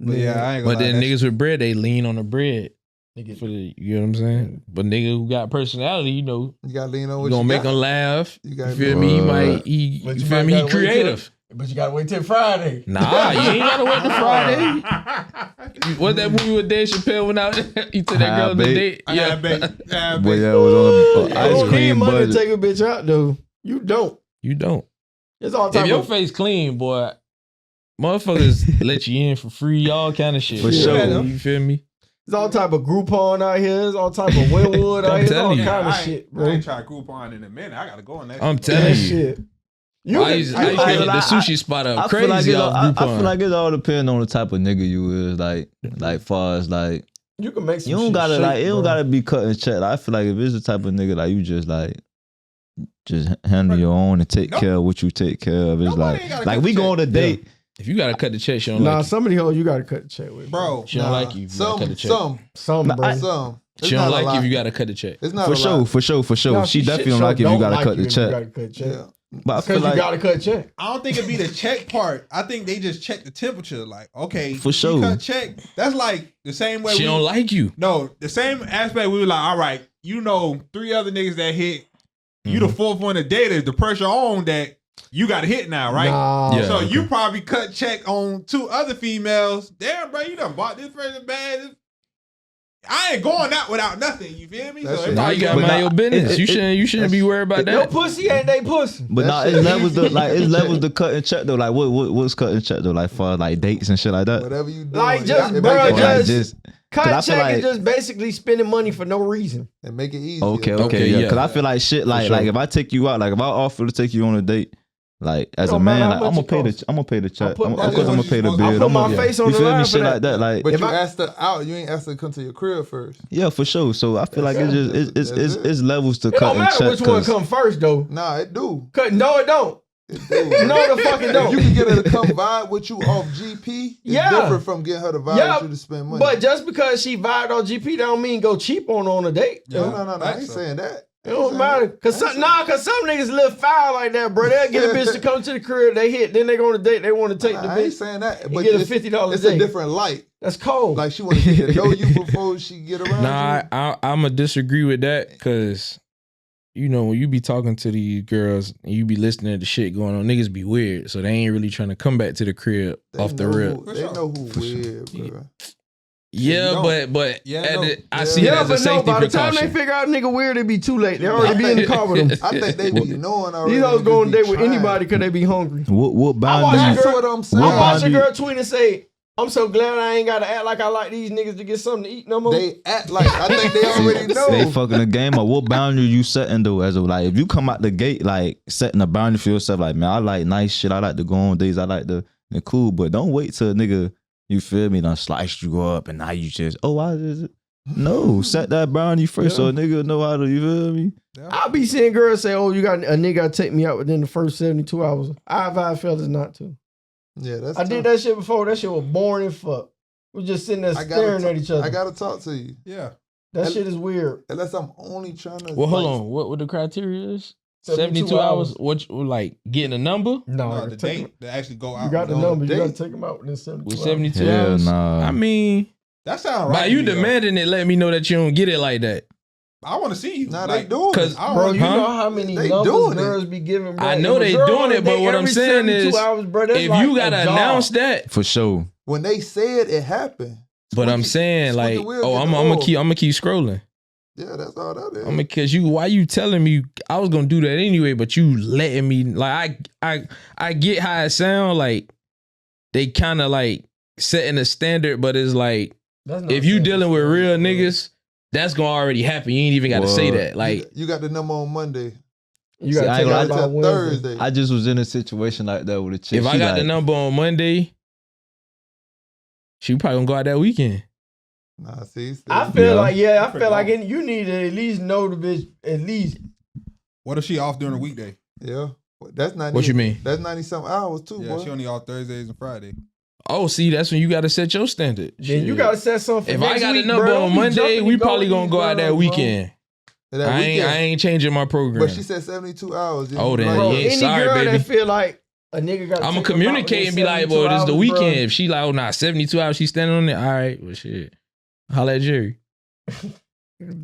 But yeah, I ain't gonna But then lie, niggas with bread, they lean on the bread. For the, you know what I'm saying? But nigga who got personality, you know, You gotta lean on you what gonna you make got. him laugh. You You gotta feel be- me? He But might, you you feel might me? He gotta wait creative. But you gotta wait till Friday. Nah, you ain't gotta wait till Friday. What that movie with Dave Chappelle went out? He took that girl on the Bait. date. I Yeah. got bait. But yeah, it was on You an ice don't need cream money to budget. take a bitch out, though. You don't. You don't. It's all If type your of face clean, boy, motherfuckers let you in for free, all kind of shit. For sure. You feel me? There's all type of Groupon out here. There's all type of Winwood out I'm here. There's all telling you. kind of I shit, I bro. ain't tried Groupon in a minute. I gotta go on that. I'm shit. telling That you. shit. You I used to I hit the like- sushi spot up I feel like crazy it off all, I Groupon. feel like it all depends on the type of nigga you is. Like far as like you can make some you don't shit gotta shake, like it don't bro. gotta be cut and check. Like, I feel like if it's the type of nigga like you just handle your own and take Nope. care of what you take care of. It's Nobody ain't gotta like cut we the go on a date. If you gotta cut the check, she don't Nah, like some of the hoes you gotta cut the check with, Bro, She don't like you if you gotta cut the check. Some, Nah, bro. Some. It's She don't not a like you lot. if you gotta cut the check. It's not For a sure, lot. for sure, for sure. No, She definitely don't sure like you if you gotta cut the if check. You gotta cut check. Yeah. But I Because feel you like gotta cut check. I don't think it'd be the check part. I think they just check the temperature. Like, okay, For you sure. cut check. That's like the same way She don't like you. No, the same aspect. We were like, all right, you know, 3 other niggas that hit. You the fourth one to date. Is the pressure on that you got to hit now, right? Nah. Yeah. So you probably cut check on 2 other females. Damn, bro, you done bought this person bad. I ain't going out without nothing. You feel me? That So shit- it Now probably you gotta But mind nah, your business. You shouldn't be worried about Your that. pussy ain't they pussy. But That nah, shit it's levels easy. to like it's levels to cut and check though. Like what's cut and check though? Like for like dates and shit like that. Whatever you do. Like, just, it bro, make Or it like just- just Cut 'Cause I feel check like- is just basically spending money for no reason. and make it easy. okay, Okay, yeah. yeah. Because I feel like shit. Like sure. like if I take you out, like if I offer to take you on a date, Like as a man, like, I'm gonna pay the check. Of course, I'm gonna pay the bill. I put my face on the line. You feel me? Shit like that. Like, but you asked her out. You ain't asked her to come to your crib first. Yeah, for sure. So I feel like it's levels to it cut and check. It don't matter which one come first though. Nah, it do. No, it don't. No, the fuck it don't. If you can get her to come vibe with you off GP, it's different from getting her to vibe with you to spend money. But just because she vibed on GP, that don't mean go cheap on a date. No, I ain't saying that. It don't matter. Cause some niggas live foul like that, bro. They'll get a bitch to come to the crib, they hit, then they go on a date, they want to take the bitch. I ain't saying that. But get a $50 it's date. A different light. That's cold. Like she want to get to know you before she get around you. I'm going to disagree with that because, you know, when you be talking to these girls and you be listening to the shit going on, niggas be weird. So they ain't really trying to come back to the crib off the rip. They know who weird, bro. Yeah, but I see it as a safety by the precaution. time they figure out nigga weird, it be too late. They already be in the car with them. I think they be knowing already. These hoes go on a date with anybody because they be hungry. What boundary? I watch a girl tweet and say, I'm so glad I ain't got to act like I like these niggas to get something to eat no more. They act like, I think they already know. They fucking the game up. What boundary you setting though? As a, like, if you come out the gate like setting a boundary for yourself, like, man, I like nice shit. I like to go on dates. I like the cool, but don't wait till a nigga, you feel me, done sliced you up and now you just, why is it? No, set that boundary first so a nigga know how to, you feel me? I'll be seeing girls say, you got a nigga gotta take me out within the first 72 hours. I advise fellas not to. Yeah, that's I did that shit before. That shit was boring as fuck. We're just sitting there staring at each other. I gotta talk to you. Yeah. That shit is weird. Unless I'm only trying to. Well, hold on. What the criteria is? 72 hours? What, like, getting a number? No, the date to actually go out. You got the number. You gotta take them out within 72 with hours. 72 hours? Nah. I mean, that sounds right. By you demanding it, let me know that you don't get it like that. I want to see you. Nah, they doing it. Bro, you know how many numbers girls be giving, bro? I know they doing it, but what I'm saying is, if you gotta announce that, for sure. When they said it happened. But I'm saying, like, I'm gonna keep scrolling. Yeah, that's all that is. Because why you telling me I was gonna do that anyway, but you letting me, like, I get how it sound, like they kind of like setting a standard, but it's like if you dealing with real niggas, that's gonna already happen. You ain't even gotta say that. Like, you got the number on Monday. You gotta take it out by Thursday. I just was in a situation like that with a chick. If I got the number on Monday, she probably gonna go out that weekend. Nah, see, I feel like you need to at least know the bitch at least. What if she off during a weekday? Yeah, that's 90. What you mean? That's 90-something hours too. Yeah, boy. she only off Thursdays and Friday. Oh, see, that's when you gotta set your standard. Then you gotta set something. If I got a number on Monday, we probably gonna go out that weekend. I ain't changing my program. But she said 72 hours. Oh, then any sorry, girl baby. that feel like a nigga got. I'm gonna communicate and be like, "Well, this is the weekend." If she like, 72 hours, she standing on it. All right, well, shit. Holla at Jerry. I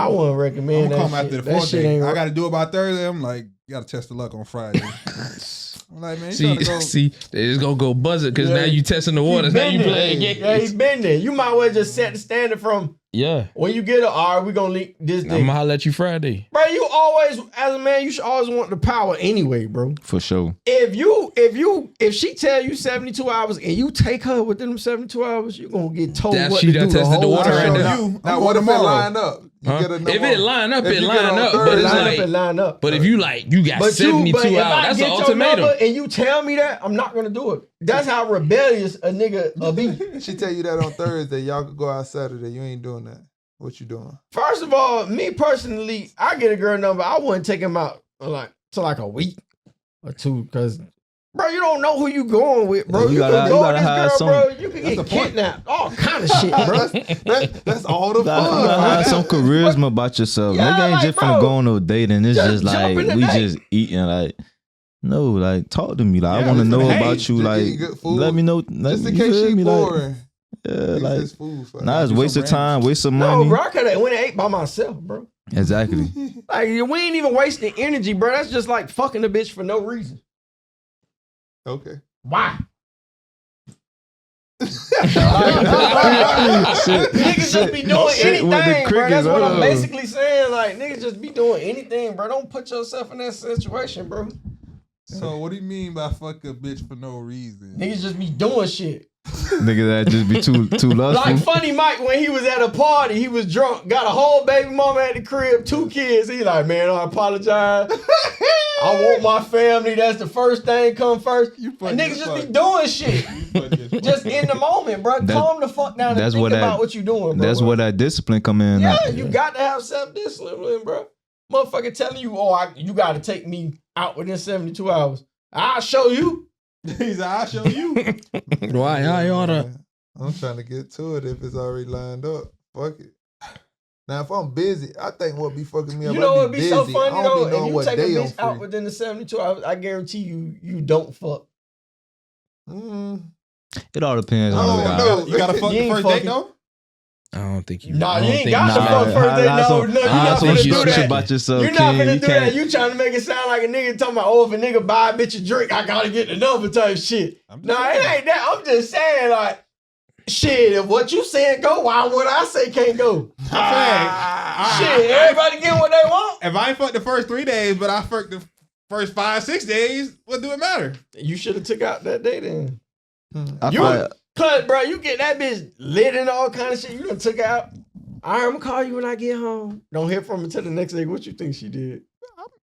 wouldn't recommend that. I'm gonna come after the fourth day. I got to do it by Thursday. I'm like, you got to test the luck on Friday. I'm like, man, see, they just gonna go buzz it because now you testing the waters. Now you playing games. Yeah, he's been there. You might well just set the standard from. Yeah. When you get it, all right, we gonna leak this day. I'm gonna holler at you Friday. Bro, you always, as a man, you should always want the power anyway, bro. For sure. If she tell you 72 hours and you take her within them 72 hours, you're gonna get told what to do the whole water right now. Now what if it line up? If it line up, it line up. But it's like, but if you got 72 hours, that's an ultimatum. And you tell me that, I'm not gonna do it. That's how rebellious a nigga be. She tell you that on Thursday, y'all could go out Saturday. You ain't doing that. What you doing? First of all, me personally, I get a girl number. I wouldn't take him out to like a week or two because, bro, you don't know who you going with, bro. You can go with this girl, bro. You can get kidnapped. All kind of shit, bro. That's all the fun. You gotta have some charisma about yourself. Nigga ain't just finna go on no date and it's just like we just eating like. No, like talk to me. Like I want to know about you. Like let me know. Just in case she boring. Yeah, like it's waste of time, waste of money. No, bro, I could have went and ate by myself, bro. Exactly. Like we ain't even wasting energy, bro. That's just like fucking the bitch for no reason. Okay. Why? Niggas just be doing anything, bro. That's what I'm basically saying. Like niggas just be doing anything, bro. Don't put yourself in that situation, bro. So what do you mean by fuck a bitch for no reason? Niggas just be doing shit. Nigga that just be too lustful. Like Funny Mike when he was at a party, he was drunk, got a whole baby mama at the crib, 2 kids. He like, man, I apologize. I want my family. That's the first thing come first. And niggas just be doing shit. Just in the moment, bro. Calm the fuck down and think about what you doing, bro. That's where that discipline come in. Yeah, you got to have self-discipline, bro. Motherfucker telling you, you got to take me out within 72 hours. I'll show you. He's like, I'll show you. Why? I oughta. I'm trying to get to it if it's already lined up. Fuck it. Now, if I'm busy, I think what be fucking me up. You know what be busy. so funny though? If you take a bitch I'm out free. within the 72 hours, I guarantee you don't fuck. It all depends on the guy. No, you gotta fuck the first date though. I don't think you. Nah, I you don't ain't think got to fuck first date. No, you're not finna do that. About yourself, You're not kid. finna You do that. can't- You trying to make it sound like a nigga talking about, if a nigga buy a bitch a drink, I gotta get the number type shit. Nah, it ain't that. I'm just saying, like, shit, if what you saying go, why would I say can't go? Shit, everybody get what they want. If I ain't fucked the first 3 days, but I fucked the first 5-6 days, what do it matter? You should have took out that day then. I Cause, bro, you get that bitch lit and all kind of shit. You done took out. I'm gonna call you when I get home. Don't hear from her till the next day. What you think she did?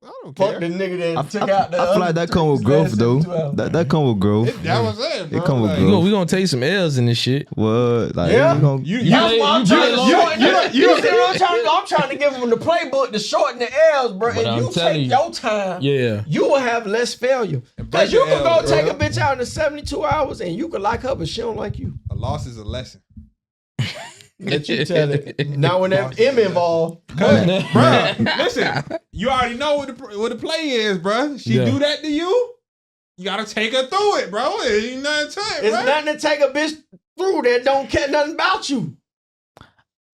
I don't care. Fuck the nigga that took I out the feel like that come with growth though. That come with growth. That was it, bro. It come with Like, growth. We gonna take some L's in this shit. What? Like, Yeah. you gonna- That's why I'm trying to I'm trying to give them the playbook to shorten the L's, bro. But And I'm you telling take you- your time. Yeah. You will have less failure. Cause you can go take a bitch out in 72 hours and you can like her, but she don't like you. a loss is a lesson. Let you tell it. Now when that M involved, Bruh, listen, you already know what the play is, bruh. She do that to you, you gotta take her through it, bro. It ain't nothing to it, it's bruh. nothing to take a bitch through that don't care nothing about you.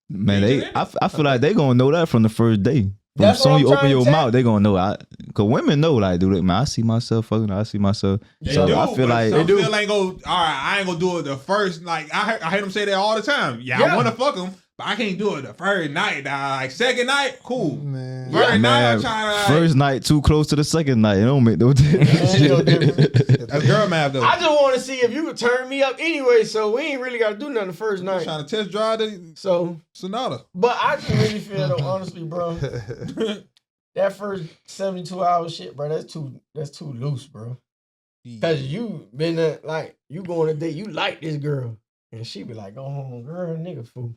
Man, I feel like they gonna know that from the first day. From That's soon what you I'm open trying your to mouth, they gonna know. Cause women know, like, dude, man, I see myself fucking. I see myself. They So do, I feel but like some still ain't go. All right, I ain't gonna do it the first. Like I hear them say that all the time. Yeah, I want to fuck them, but I can't do it the first night. Like second night, cool. Man. First night, I'm man, trying to. first night too close to the second night. It don't make no difference. Ain't no difference. That's girl math though. I just want to see if you could turn me up anyway, so we ain't really got to do nothing the first I'm night. trying to test drive the So, Sonata. but I just really feel though, honestly, bro, that first 72 hour shit, bro, that's too loose, bro. Cause you been like you go on a date, you like this girl, and she be like, "Go home, girl, nigga, fool."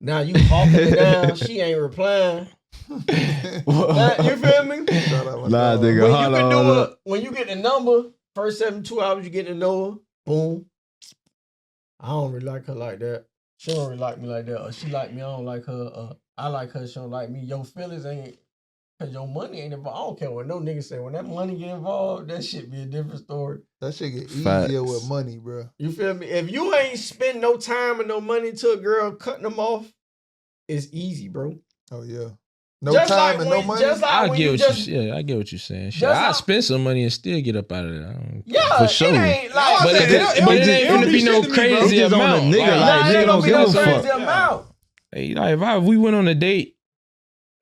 Now you hawking it down, she ain't replying. Now, you feel me? Nah, nigga, When you get the number, first 72 hours, you get to know her. Boom. I don't really like her like that. She don't really like me like that. Or she like me, I don't like her. I like her, she don't like me. Your feelings ain't, cause your money ain't involved. I don't care what no nigga say. When that money get involved, that shit be a different story. That shit get easier Facts. with money, bro. You feel me? If you ain't spend no time and no money to a girl cutting them off, it's easy, bro. Oh yeah. No Just time like and when- no money. just like I when get you what just- I get what you're saying. Shit, Just I like- spend some money and still get up out of there. I don't- Yeah, For sure. it ain't like. But it ain't finna be no crazy Just on a amount. nigga, Like, like, Nah, it nigga ain't don't gonna be give no a crazy fuck. amount. hey, like if we went on a date,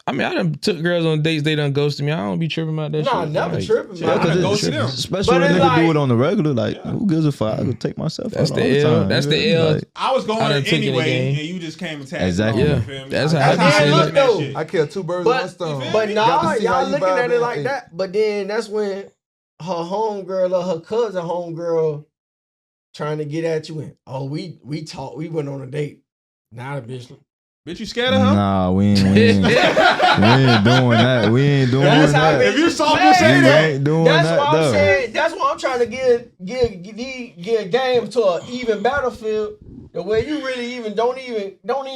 I mean, I done took girls on dates, they done ghosted me. I don't be tripping about that shit. Nah, never Like, tripping, Yeah, man. I done Cause ghosted them. especially But when a it's nigga do like- it on the regular, like who gives a fuck? I could take myself That's out the all the L. time. That's you the feel me? L. Like, I was going I done took it anyway, again. and you just came and tagged Exactly. along, Yeah. you feel me? That's Like, how I how be looking look, at though. shit. I kill two birds with one stone. But Got nah, to see how y'all you looking vibe at it and like hey. that. But then that's when her homegirl or her cousin homegirl trying to get at you and we talked, we went on a date. Now the bitch. Bitch, you scared of him? Nah, we ain't doing that. We ain't doing That's how that. If you saw Man, me say We that, ain't doing That's that what I'm though. saying. That's what I'm trying to get game to an even battlefield. The way you really even don't even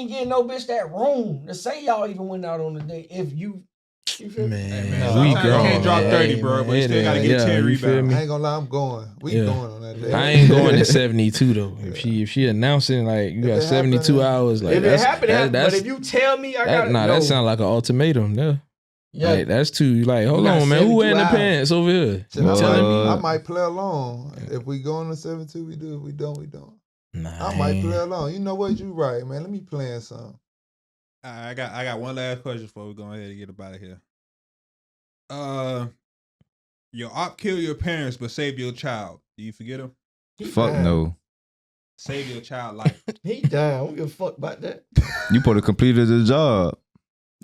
get no bitch that room to say y'all even went out on a date. If you feel me? Man, man, we sometimes you grown. can't drop man. 30, bro, but you still gotta get 10 you feel rebounds. me? I ain't gonna lie, I'm going. We Yeah. going on that day. I ain't going to 72 though. If she announcing like you If got it 72 happen, hours, like If it that's, happen, that, but if you tell me I got that sound like an ultimatum. yeah. Like that's too like hold got on man, who wearing the 72 pants over here? Shit, Well, telling me? I might play along. If we go on the 72, we do. If we don't, we don't. Nah, I might play along. You know what? You right, man. Let me play in some. I got one last question before we go ahead and get up out of here. Your op kill your parents but save your child. Do you forget him? Fuck no. Save your child life. He died. I don't give a fuck about that. You probably completed the job.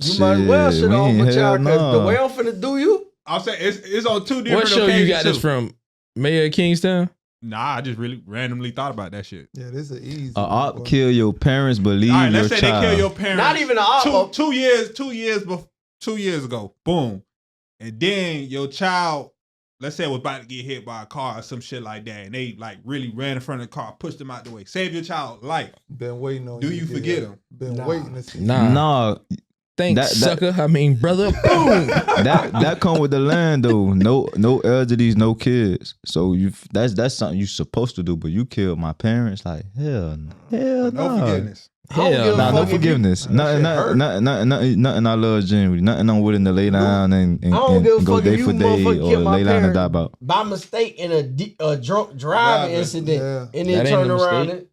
You might as well shit we off ain't my hell child because the nah. way I'm finna do you, I'm saying it's on two different What show occasions you got this from? Mayor of Kingstown? Nah, I just really randomly thought about that shit. Yeah, this is easy. A op kill your parents, but leave All right, your let's say child. they kill your parents. Not even an op. 2 years ago. Boom. And then your child, let's say, was about to get hit by a car or some shit like that, and they like really ran in front of the car, pushed them out the way. Save your child's life. Been waiting on. Do you forget them? Been waiting to see. Nah. Thanks, sucker. I mean, brother. Boom. that come with the land though. No elderlies, no kids. So that's something you supposed to do. But you killed my parents. Like hell no. No forgiveness. Hell nah, no forgiveness. Nothing I love genuinely. Nothing I'm willing to lay down and go day for day or lay down and die about. By mistake in a drunk driving incident, and then turn around and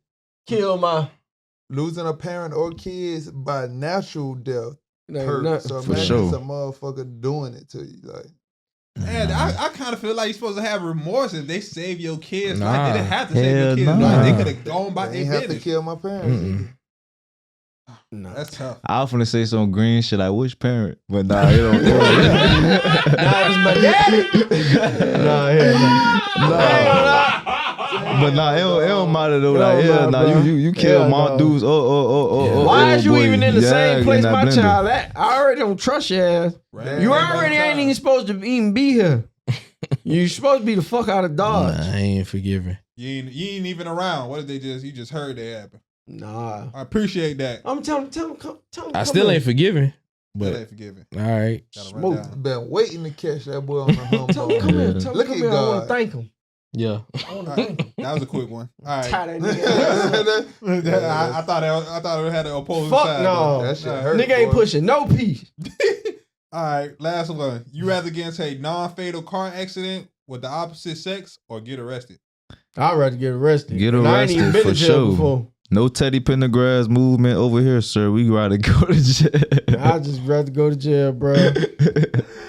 kill my. Losing a parent or kids by natural death. Hurt. So for imagine sure. some motherfucker doing it to you, like. And I kind of feel like you're supposed to have remorse if they save your kids. Like they didn't have to save your kids. Nah. Like, they could have gone by They their have to business. kill my parents. No. That's tough. I often say some green shit like which parent, but nah, it don't. Nah, it's my daddy. But nah, it don't matter though. Like you killed my dudes. Why is you even in the same place my blender. child at? I already don't trust your ass. Right. You already ain't even supposed to even be here. You supposed to be the fuck out of Dodge. Nah, I ain't forgiving. You ain't even around. What did you just heard that happen? Nah. I appreciate that. I'm telling him. I still ain't forgiving. But But ain't forgiving. all right. Gotta run down. Been waiting to catch that boy on the hump. Tell him come here. Tell him Look come at here. I want God. to thank him. Yeah. I want to All thank right. him. That was a quick one. All right. Tie that nigga. I thought it had an opposing Fuck side. no. That shit Nah. hurt. Nigga ain't boy. pushing no piece. All right, last one. You rather get into a non-fatal car accident with the opposite sex or get arrested? I'd rather get arrested. Get And I ain't even arrested been for to jail sure. before. No Teddy Pendergrass movement over here, sir. We gotta go to jail. I'd just rather go to jail, bro.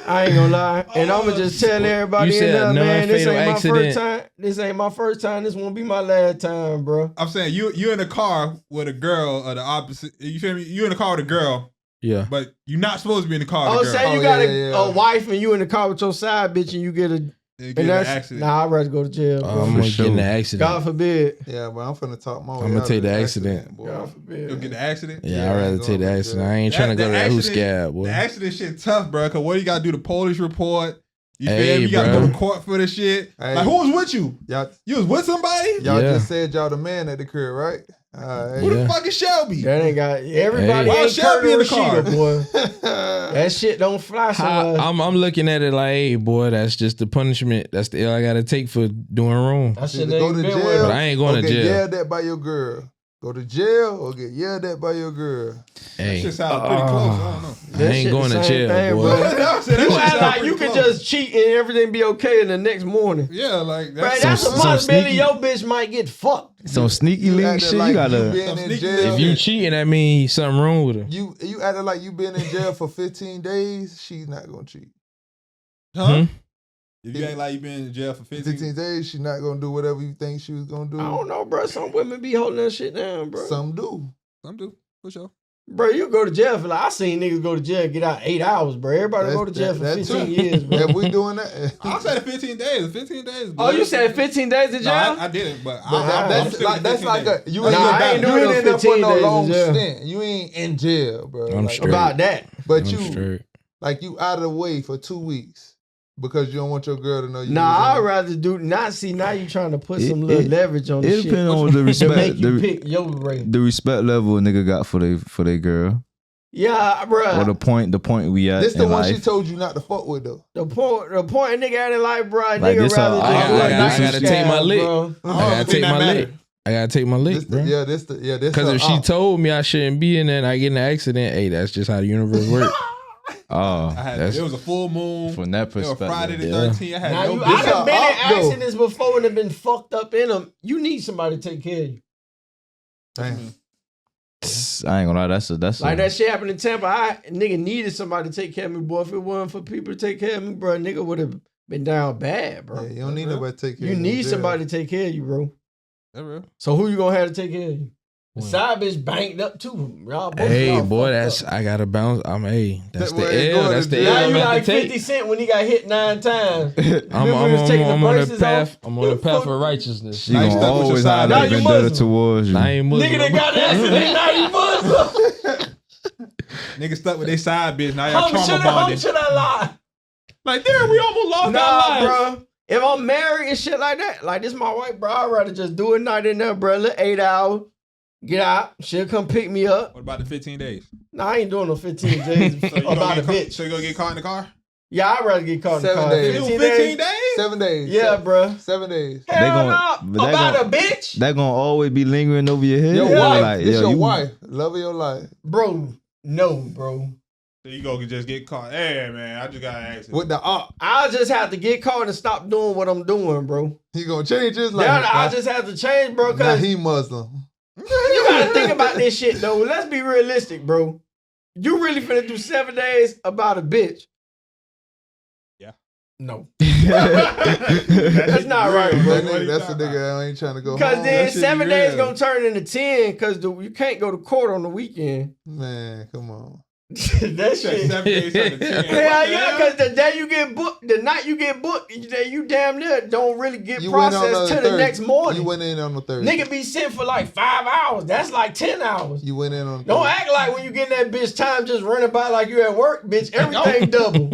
I ain't gonna lie. And I'm gonna just tell everybody You in said there, man, this non-fatal ain't my accident. first time. This ain't my first time. This won't be my last time, bro. I'm saying you in a car with a girl or the opposite. You feel me? You in a car with a girl, Yeah. but you're not supposed to be in the car with Oh, a girl. say you Oh, got yeah. a wife and you in the car with your side bitch and you get a You get and in an that's accident. nah. I'd rather go to jail, bro. I'm For gonna sure. get in the accident. God forbid. Yeah, but I'm finna talk more. I'm gonna Y'all take the do accident. boy. God forbid. You'll get the accident. Yeah, Yeah, I'd I rather ain't take going the to accident. jail. I ain't trying to go to that who accident- scab, boy. The accident shit tough, bro. Cause what you gotta do? The police report. You Hey, feel me? You gotta bro. go to court for the shit. Hey. Like who was with you? Y'all You was with somebody? y'all Yeah. just said y'all the man at the crib, right? All right. Who Yeah. the fuck is Shelby? That ain't got everybody. Why Ain't Shelby in the Kurt car? Rashida, boy. That shit don't fly somewhere. I'm looking at it like, hey, boy, that's just the punishment. That's the L I gotta take for doing wrong. That shit Either go ain't to been jail, with But I ain't going or to get jail. yelled at by your girl. Go to jail or get yelled at by your girl. That Hey, shit sounds pretty close. I don't know. I That ain't shit going the to same jail, thing, boy. bro. That shit You sound act like pretty you can close. just cheat and everything be okay in the next morning. Yeah, like Bro, that's that's a some possibility sneaky- your bitch might get fucked. Some sneaky You link acted shit. like You gotta. been Some in sneaky jail. If you cheating, that means something wrong with her. You acted like you been in jail for 15 days. She's not gonna cheat. huh? Hmm? If you act like you been in jail for 15 15 days, she's not gonna do whatever you think she was gonna do. I don't know, bro. Some women be holding that shit down, bro. Some do. Some do, for sure. Bro, you go to jail for like I seen niggas go to jail and get out 8 hours, bro. Everybody That's- go to jail for that 15 too. years, bro. If we doing that, I said 15 days. 15 days. Oh, you said 15 days in No, jail? I didn't, but But I'm that's still like, that's 15 like days. a you Nah, ain't, I ain't you doing ain't no in there 15 for no days in long jail. stint. You ain't in jail, bro. I'm Like, straight. About that. But I'm you straight. like you out of the way for 2 weeks because you don't want your girl to know you. Nah, I'd was rather do not see now you trying to put It- some little it- leverage on the It shit. depends on the to respect. make you The, pick your rate. the respect level a nigga got for they girl, Yeah, bro. or the point we at this the in one life. she told you not to fuck with though. The point a nigga had in life, bro. Like Nigga this rather all- just I do gotta- a I nice gotta take my scab, lick. bro. I gotta take my lick. I gotta take my lick, This bro. this Because if she told me I shouldn't be in there and I get in an accident, hey, that's just how the universe works. Oh, It was a full moon. from that It was perspective. Friday the Yeah. 13th. I had Now no you, I business. done been in up, though. accidents before and have been fucked up in them. You need somebody to take care of you. Damn. I ain't gonna lie. That's Like a, that shit happened in Tampa. Nigga needed somebody to take care of me, boy. If it wasn't for people to take care of me, bro, nigga would have been down bad, bro. Yeah, you don't need nobody to take care You of need in jail. somebody to take care of you, bro. That real. So who you gonna have to take care of you? The side bitch banked up too. Y'all both Hey, y'all boy, fucked up. I gotta bounce. That's That the way it L. go That's to the jail. L. Now I'm you at like the 50 tape. Cent when he got hit 9 times. I'm Remember he was taking the on the braces path. off? I'm on the path of righteousness. She Now you gonna stuck with your always side have Now that you vendetta Muslim. towards you. I ain't Muslim. Nigga that got the accident, now you Muslim. Niggas stuck with their side bitch. Now y'all How trauma bonded. should I lie? Like, damn, we almost lost our Nah, lives. bro. If I'm married and shit like that, like this my wife, bro, I'd rather just do a night in there, bro. Little 8 hours. Get out. She'll come pick me up. What about the 15 days? Nah, I ain't doing no 15 days So you about a gonna get bitch. So you gonna get caught in the car? Yeah, I'd rather get caught in the 7 car. days. 15 days? 7 days. Yeah, bro. 7 days. Hell gon- no. they About gon- a bitch? That gonna always be lingering over your head. Your Yeah. wife. Like, This yo, your you- wife. Love of your life. Bro, no, bro. So you gonna just get caught. Hey, man, I just got an accident. With the op. I'll just have to get caught and stop doing what I'm doing, bro. He gonna change his life. Then I just have to change, bro, Now because he Muslim. you gotta think about this shit, though. Let's be realistic, bro. You really finna do 7 days about a bitch? Yeah. No. That's not right, bro. That nigga, that's the nigga that ain't trying to go Because home. then That shit 7 be days real. gonna turn into 10 because you can't go to court on the weekend. Man, come on. That shit. 7 days out of 10. Hell yeah, because the day you get booked, the night you get booked, you damn near don't really get You went on processed till the next morning. You went in on the Thursday. Nigga be sitting for like 5 hours. That's like 10 hours. You went in on the Don't Thursday. act like when you get in that bitch time just running by like you at work, bitch. Everything double.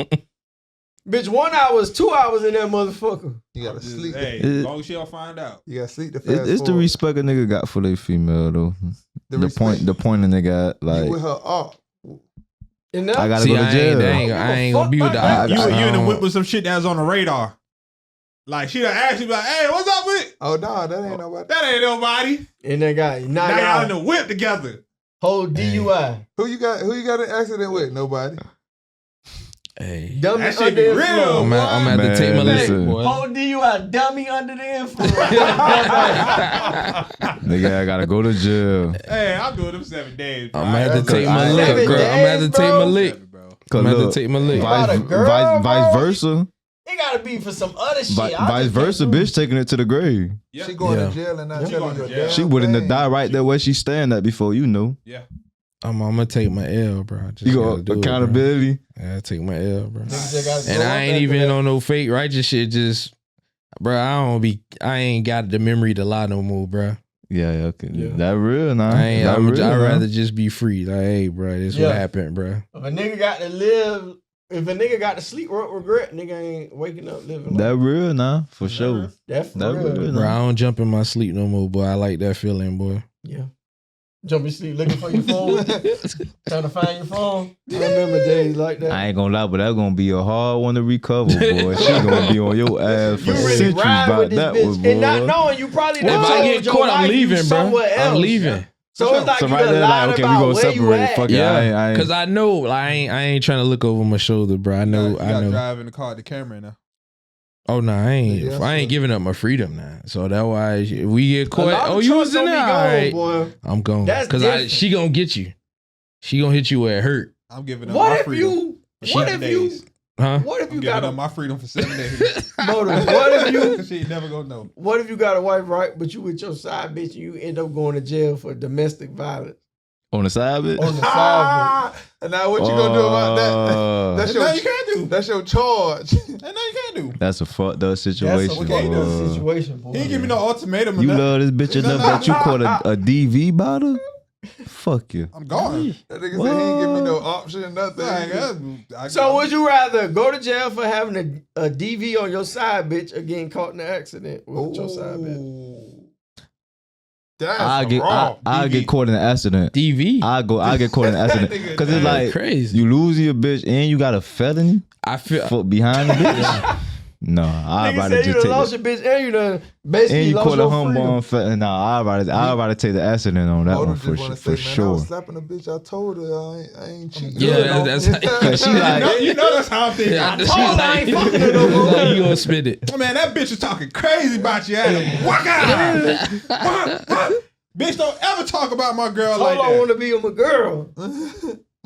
Bitch, 1 hour is 2 hours in that motherfucker. You gotta Just, sleep. hey, It- as long as she'll find out. You gotta sleep the fast It's the forward. respect a nigga got for their female though. The respect. point a nigga got, You like, with her op. You know? I gotta See, go to I jail. ain't gonna be with the I- ops. You in the don't- whip with some shit that's on the radar. Like, she done asked you, like, hey, what's up with? Oh no, that ain't nobody. That ain't nobody. And that guy, Now y'all in the whip together. whole DUI. Who you got an accident with? Nobody. Hey. Dummy That shit under be the real. influence. I'm gonna have to take my Man, leg, listen. boy. Whole DUI, dummy under the influence. nigga, I gotta go to jail. Hey, I'm doing them 7 days, bro. I'm gonna have to take my I- lick, 7 bro. I'm gonna have to days, take my bro. lick. Bro. Cause I'm gonna have look, to take my lick. About a girl, vice bro? versa. It gotta be for some other shit. Vice versa, bitch taking it to the grave. Yeah. She going Yeah. to jail and not She telling going you a to jail. damn She wouldn't have thing. died right there where she stand at before, you know. Yeah. I'm gonna take my L, bro. I just You gotta go do it, bro. accountability. I take my L, bro. Niggas just gotta And grow I up ain't after even that. on no fake righteous shit. Just, bro, I ain't got the memory to lie no more, bro. Yeah, okay. Yeah. That real, nah. I'd That real, nah. rather just be free. Like, hey, bro, this Yeah. what happened, bro. If a nigga got to live, if a nigga got to sleep with regret, nigga ain't waking up living. That Like real, nah, for sure. That's for that real. real. Bro, I don't jump in my sleep no more, boy. I like that feeling, boy. Yeah. Jump in sleep looking for your phone, trying to find your phone. I remember days like that. I ain't gonna lie, but that's gonna be a hard one to recover, boy. She gonna be on your ass for You really centuries ride about with this that bitch one, and not boy. knowing you probably If done I told get your caught, life I'm you leaving, bro. somewhere I'm else. leaving. So it's like So you right done there, lied like, okay, we about gonna where you separate. at. Fuck it, I ain't. Cause I know, like, I ain't trying to look over my shoulder, bro. I know, You I gotta know. drive in the car at the camera now. Oh no, I ain't. Yeah, I ain't so- giving up my freedom now. So that's why if we get A caught. lot of Oh, you trucks was in don't be there. gone, All right. boy. I'm gone. That's Cause different. she gonna get you. She gonna hit you where it hurt, I'm giving up What my if freedom. you? for What 7 if you? days. huh? What if I'm you giving got up a my freedom for 7 days. motive? What if you? She ain't never gonna know. What if you got a wife, right? But you with your side bitch, and you end up going to jail for domestic violence On the side of it? on the side. Ah, and now what you gonna do about that? That's Ain't your nothing you can't do. that's your charge. Ain't nothing you can't do. That's a fucked up That's situation, a fucked up boy. situation, boy. He ain't give me no ultimatum. or You nothing. love this bitch enough that you caught a DV about her? Fuck you. I'm gone. That nigga said he ain't give me no option, nothing. So would you rather go to jail for having a DV on your side bitch or getting caught in an accident with your side bitch? Ooh. That's I get wrong. I get caught in an accident. DV. I get caught in an accident Nigga, because it's that's like crazy. you lose your bitch and you got a felony I feel. for behind the bitch. No, I'd Nigga rather said you just done take lost the, your bitch and you done basically and you lost caught a your humble freedom. on felony. No, I'd rather take the accident on that Motor one just for wanna for say, man, I was sure. slapping a bitch. I told her I ain't cheating. Yeah, that's Cause she like You know that's how I'm thinking. Yeah, I told her I ain't fucking her no It's more. like you gonna spit it. Man, that bitch is talking crazy about you, Adam. What? Bitch, don't ever talk about my girl All like I want that. to be with my girl.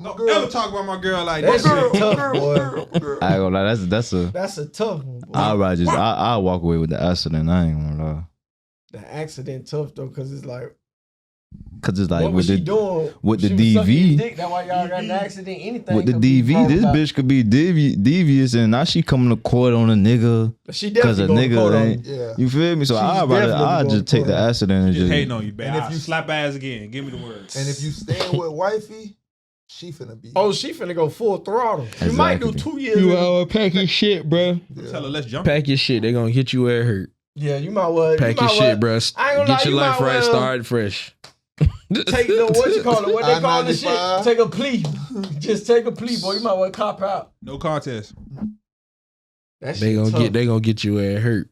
Don't ever talk about my girl like That that. shit tough, boy. I ain't gonna lie, that's a That's a tough one, boy. I'd rather just I'll walk away with the accident. I ain't gonna lie. The accident tough though, cause it's like Cause it's like What was she doing? with the She was sucking his DV. dick, that's why y'all got in an accident. Anything With the could be DV, wrong this about- bitch could be devious, and now she coming to court on a nigga. She Cause a definitely going to court nigga on ain't. you. Yeah. You feel me? So She's I'd definitely just going take to the court. accident and Just just hating on you, babe. And if I'll you- slap her ass again. Give me the words. And if you staying with wifey, she finna be. Oh, she finna go full throttle. You might do Exactly. 2 years. You in- pack your shit, bro. Tell her, let's jump. Pack your shit. They gonna hit you where it hurt. Yeah, you might well. Pack you your might shit, well bro. I ain't gonna Get lie, your you life might right. well Start fresh. Take the what you call it? What they call this shit? I-95. Take a plea. Just take a plea, boy. You might well cop out. No contest. That They shit gonna get you where it hurt.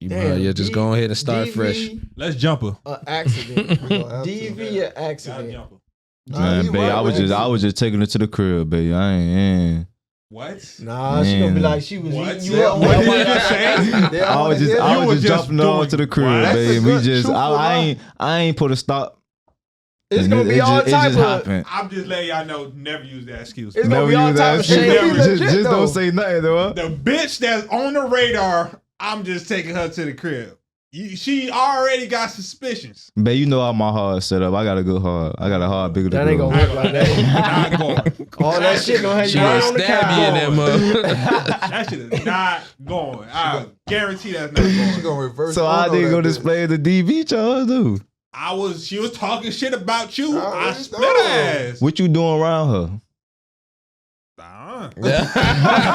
You might yeah, just go ahead and start fresh. Let's jump her. Accident. We gonna have to. DV an Gotta accident. jump her. Nah, Man, you babe, right, I was just taking her to the crib, babe. I ain't. What? Nah, she gonna be Man. like she was What? eating you Yeah, up. what did you What- just say? I was just jumping on to the crib, What? That's a babe. good, truthful I ain't put a stop. It's And gonna be all it type just of. happened. I'm just letting y'all know, never use that excuse. It's gonna Never be all use type that of shit. shit. Never. Just legit, though. don't say nothing, though. The bitch that's on the radar, I'm just taking her to the crib. She already got suspicions. Babe, you know how my heart is set up. I got a good heart. I got a heart bigger than That ain't girl. gonna work like that. Not going. All that shit gonna have She you gonna right on the stab you in that couch. mother. That shit is not going. I guarantee that's not She going. gonna reverse. So I Uno didn't that go bitch. display the DV charge, dude. She was talking shit about you. I already split know. her ass. What you doing around her?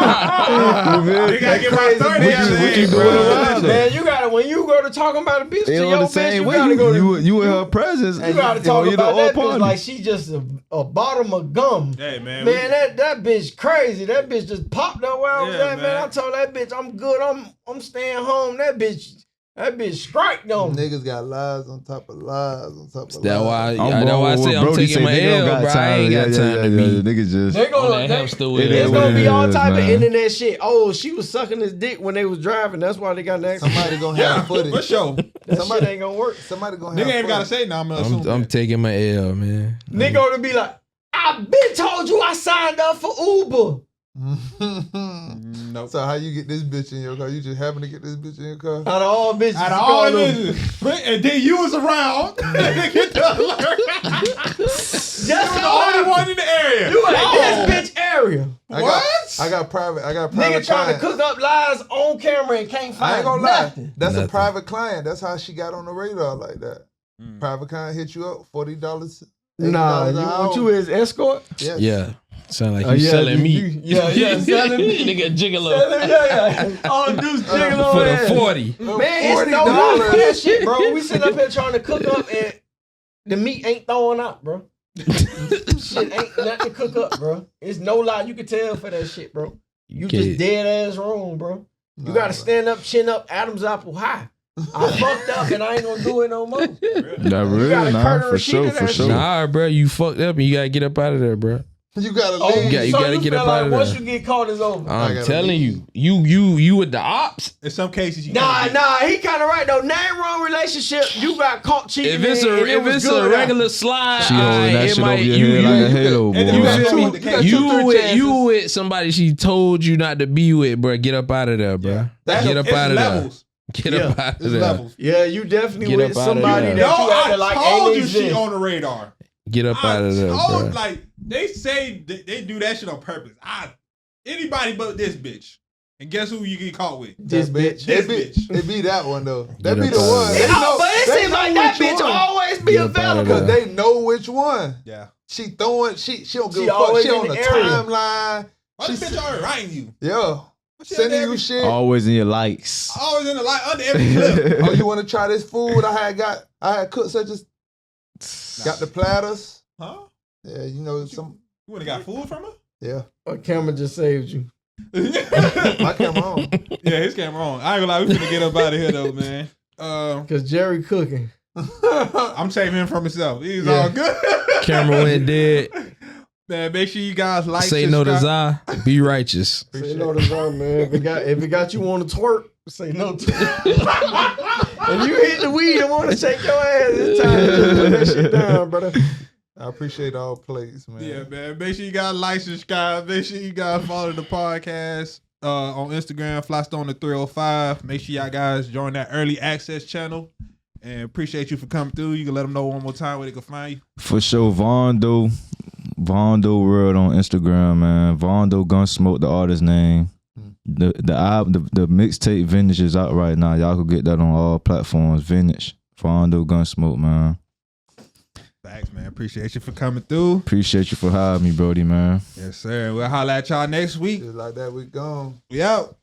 They gotta get my crazy 30 bitch. out of What there, you bro. doing around her? Man, you gotta when you go to talking about a bitch to It your on the bitch, same you way. gotta go to You in her presence. you gotta You talk know, about the that old bitch party. like she just a bottom of gum. Hey, man. Man, that bitch crazy. That bitch just popped up where I was Yeah, at, man. man. I told that bitch I'm good. I'm staying home. That bitch striked on me. Niggas got lies on top of lies on top of That's lies. why I say I'm taking my L, bro. I ain't got time to be Niggas just. They on gonna that they, hamster It wheel. is There's what gonna it be all is, type of man. internet shit. Oh, she was sucking his dick when they was driving. That's why they got an accident. Somebody gonna Yeah, have footage. for sure. That somebody- shit ain't gonna work. Somebody gonna Nigga have ain't gotta footage. say, nah, I'm gonna assume I'm that. taking my L, man. Nigga gonna be like, I been told you I signed up for Uber. Nope. So how you get this bitch in your car? You just happen to get this bitch in your car? Out of all bitches, Out of you all call them- bitches. And then you was around. Get the alert. That's You was the only one in the area. You like Oh. this bitch area. I got private Nigga clients. trying to cook up lies on camera and can't I find ain't gonna lie. nothing. That's Nothing. a private client. That's how she got on the radar like that. Mm. Private client hit you up, $40. Nah, you want you as escort? Yes. Yeah. Sound like you yeah, selling you- meat. yeah, selling meat. Nigga gigolo. Yeah. All them dudes jiggling For over the there. 40. Man, it's no lie for $40. that shit, bro. We sitting up here trying to cook up and the meat ain't throwing out, bro. Shit ain't nothing to cook up, bro. It's no lie. You can tell for that shit, bro. You just dead ass wrong, bro. You Nah, gotta stand up, chin up, Adam's apple high. I fucked up and I ain't gonna do it no more. Not real, gotta nah, cut her for a sheet sure, of for that sure. shit. Nah, bro, you fucked up and you gotta get up out of there, bro. You gotta Oh, leave. you so gotta you get feel up like out of once there. you get caught, it's over. I I'm gotta telling leave. you with the ops. In some cases, you Nah, can't get- he kind of right though. Name wrong relationship. You got caught cheating. If it's and it if was it's good a after. regular slide, She holding that it shit might, over your head like a halo, boy. and then You you got feel two- me? you got two, You three with chances. you with somebody she told you not to be with, bro. Get up out of there, bro. Yeah. Get up It's out of there. levels. Get up out of It's there. levels. Yeah, you definitely Get with up outta somebody there. that No, you acted like I told ain't you she exist. on the radar. Get up out of there, I told, bro. like, they say they do that shit on purpose. Anybody but this bitch. And guess who you get caught with? This bitch. This It be, bitch. it be that one though. That Get be up the outta one. there. They Oh, know- but it they seems know like that which bitch one. always be Get up outta available. Cause they know which one. Yeah. She throwing. She don't give She a fuck. always She in on the the area. timeline. Why this bitch already writing you? Yeah. She Sending under you every- shit. Always in your likes. Always in the light under every clip. Oh, you want to try this food? I had cooked such as got the platters. Huh? Yeah, you know some. You would've got food from her? Yeah, A camera just saved you. my camera on. Yeah, his camera on. I ain't gonna lie, we finna get up out of here though, man. Cause Jerry cooking. I'm saving him from himself. He's Yeah. all good. Camera went dead. Man, make sure you guys like. Say no to subscribe. Zai. Be righteous. Say no to Zara, man. If it got you want to twerk, say no to it. If you hit the weed and want to shake your ass, it's time to just put that shit down, brother. I appreciate all plays, man. Yeah, man. Make sure you guys like, subscribe. Make sure you guys follow the podcast on Instagram, Flystoner 305. Make sure y'all guys join that early access channel. And appreciate you for coming through. You can let them know one more time where they can find you. For sure, Vondoewrld on Instagram, man. Vondoewrld Gunsmoke, the artist name. The mixtape Vintage is out right now. Y'all can get that on all platforms. Vintage, Vondoewrld Gunsmoke, man. Thanks, man. Appreciate you for coming through. Appreciate you for having me, Brody, man. Yes, sir. We'll holler at y'all next week. Just like that, we gone. We out.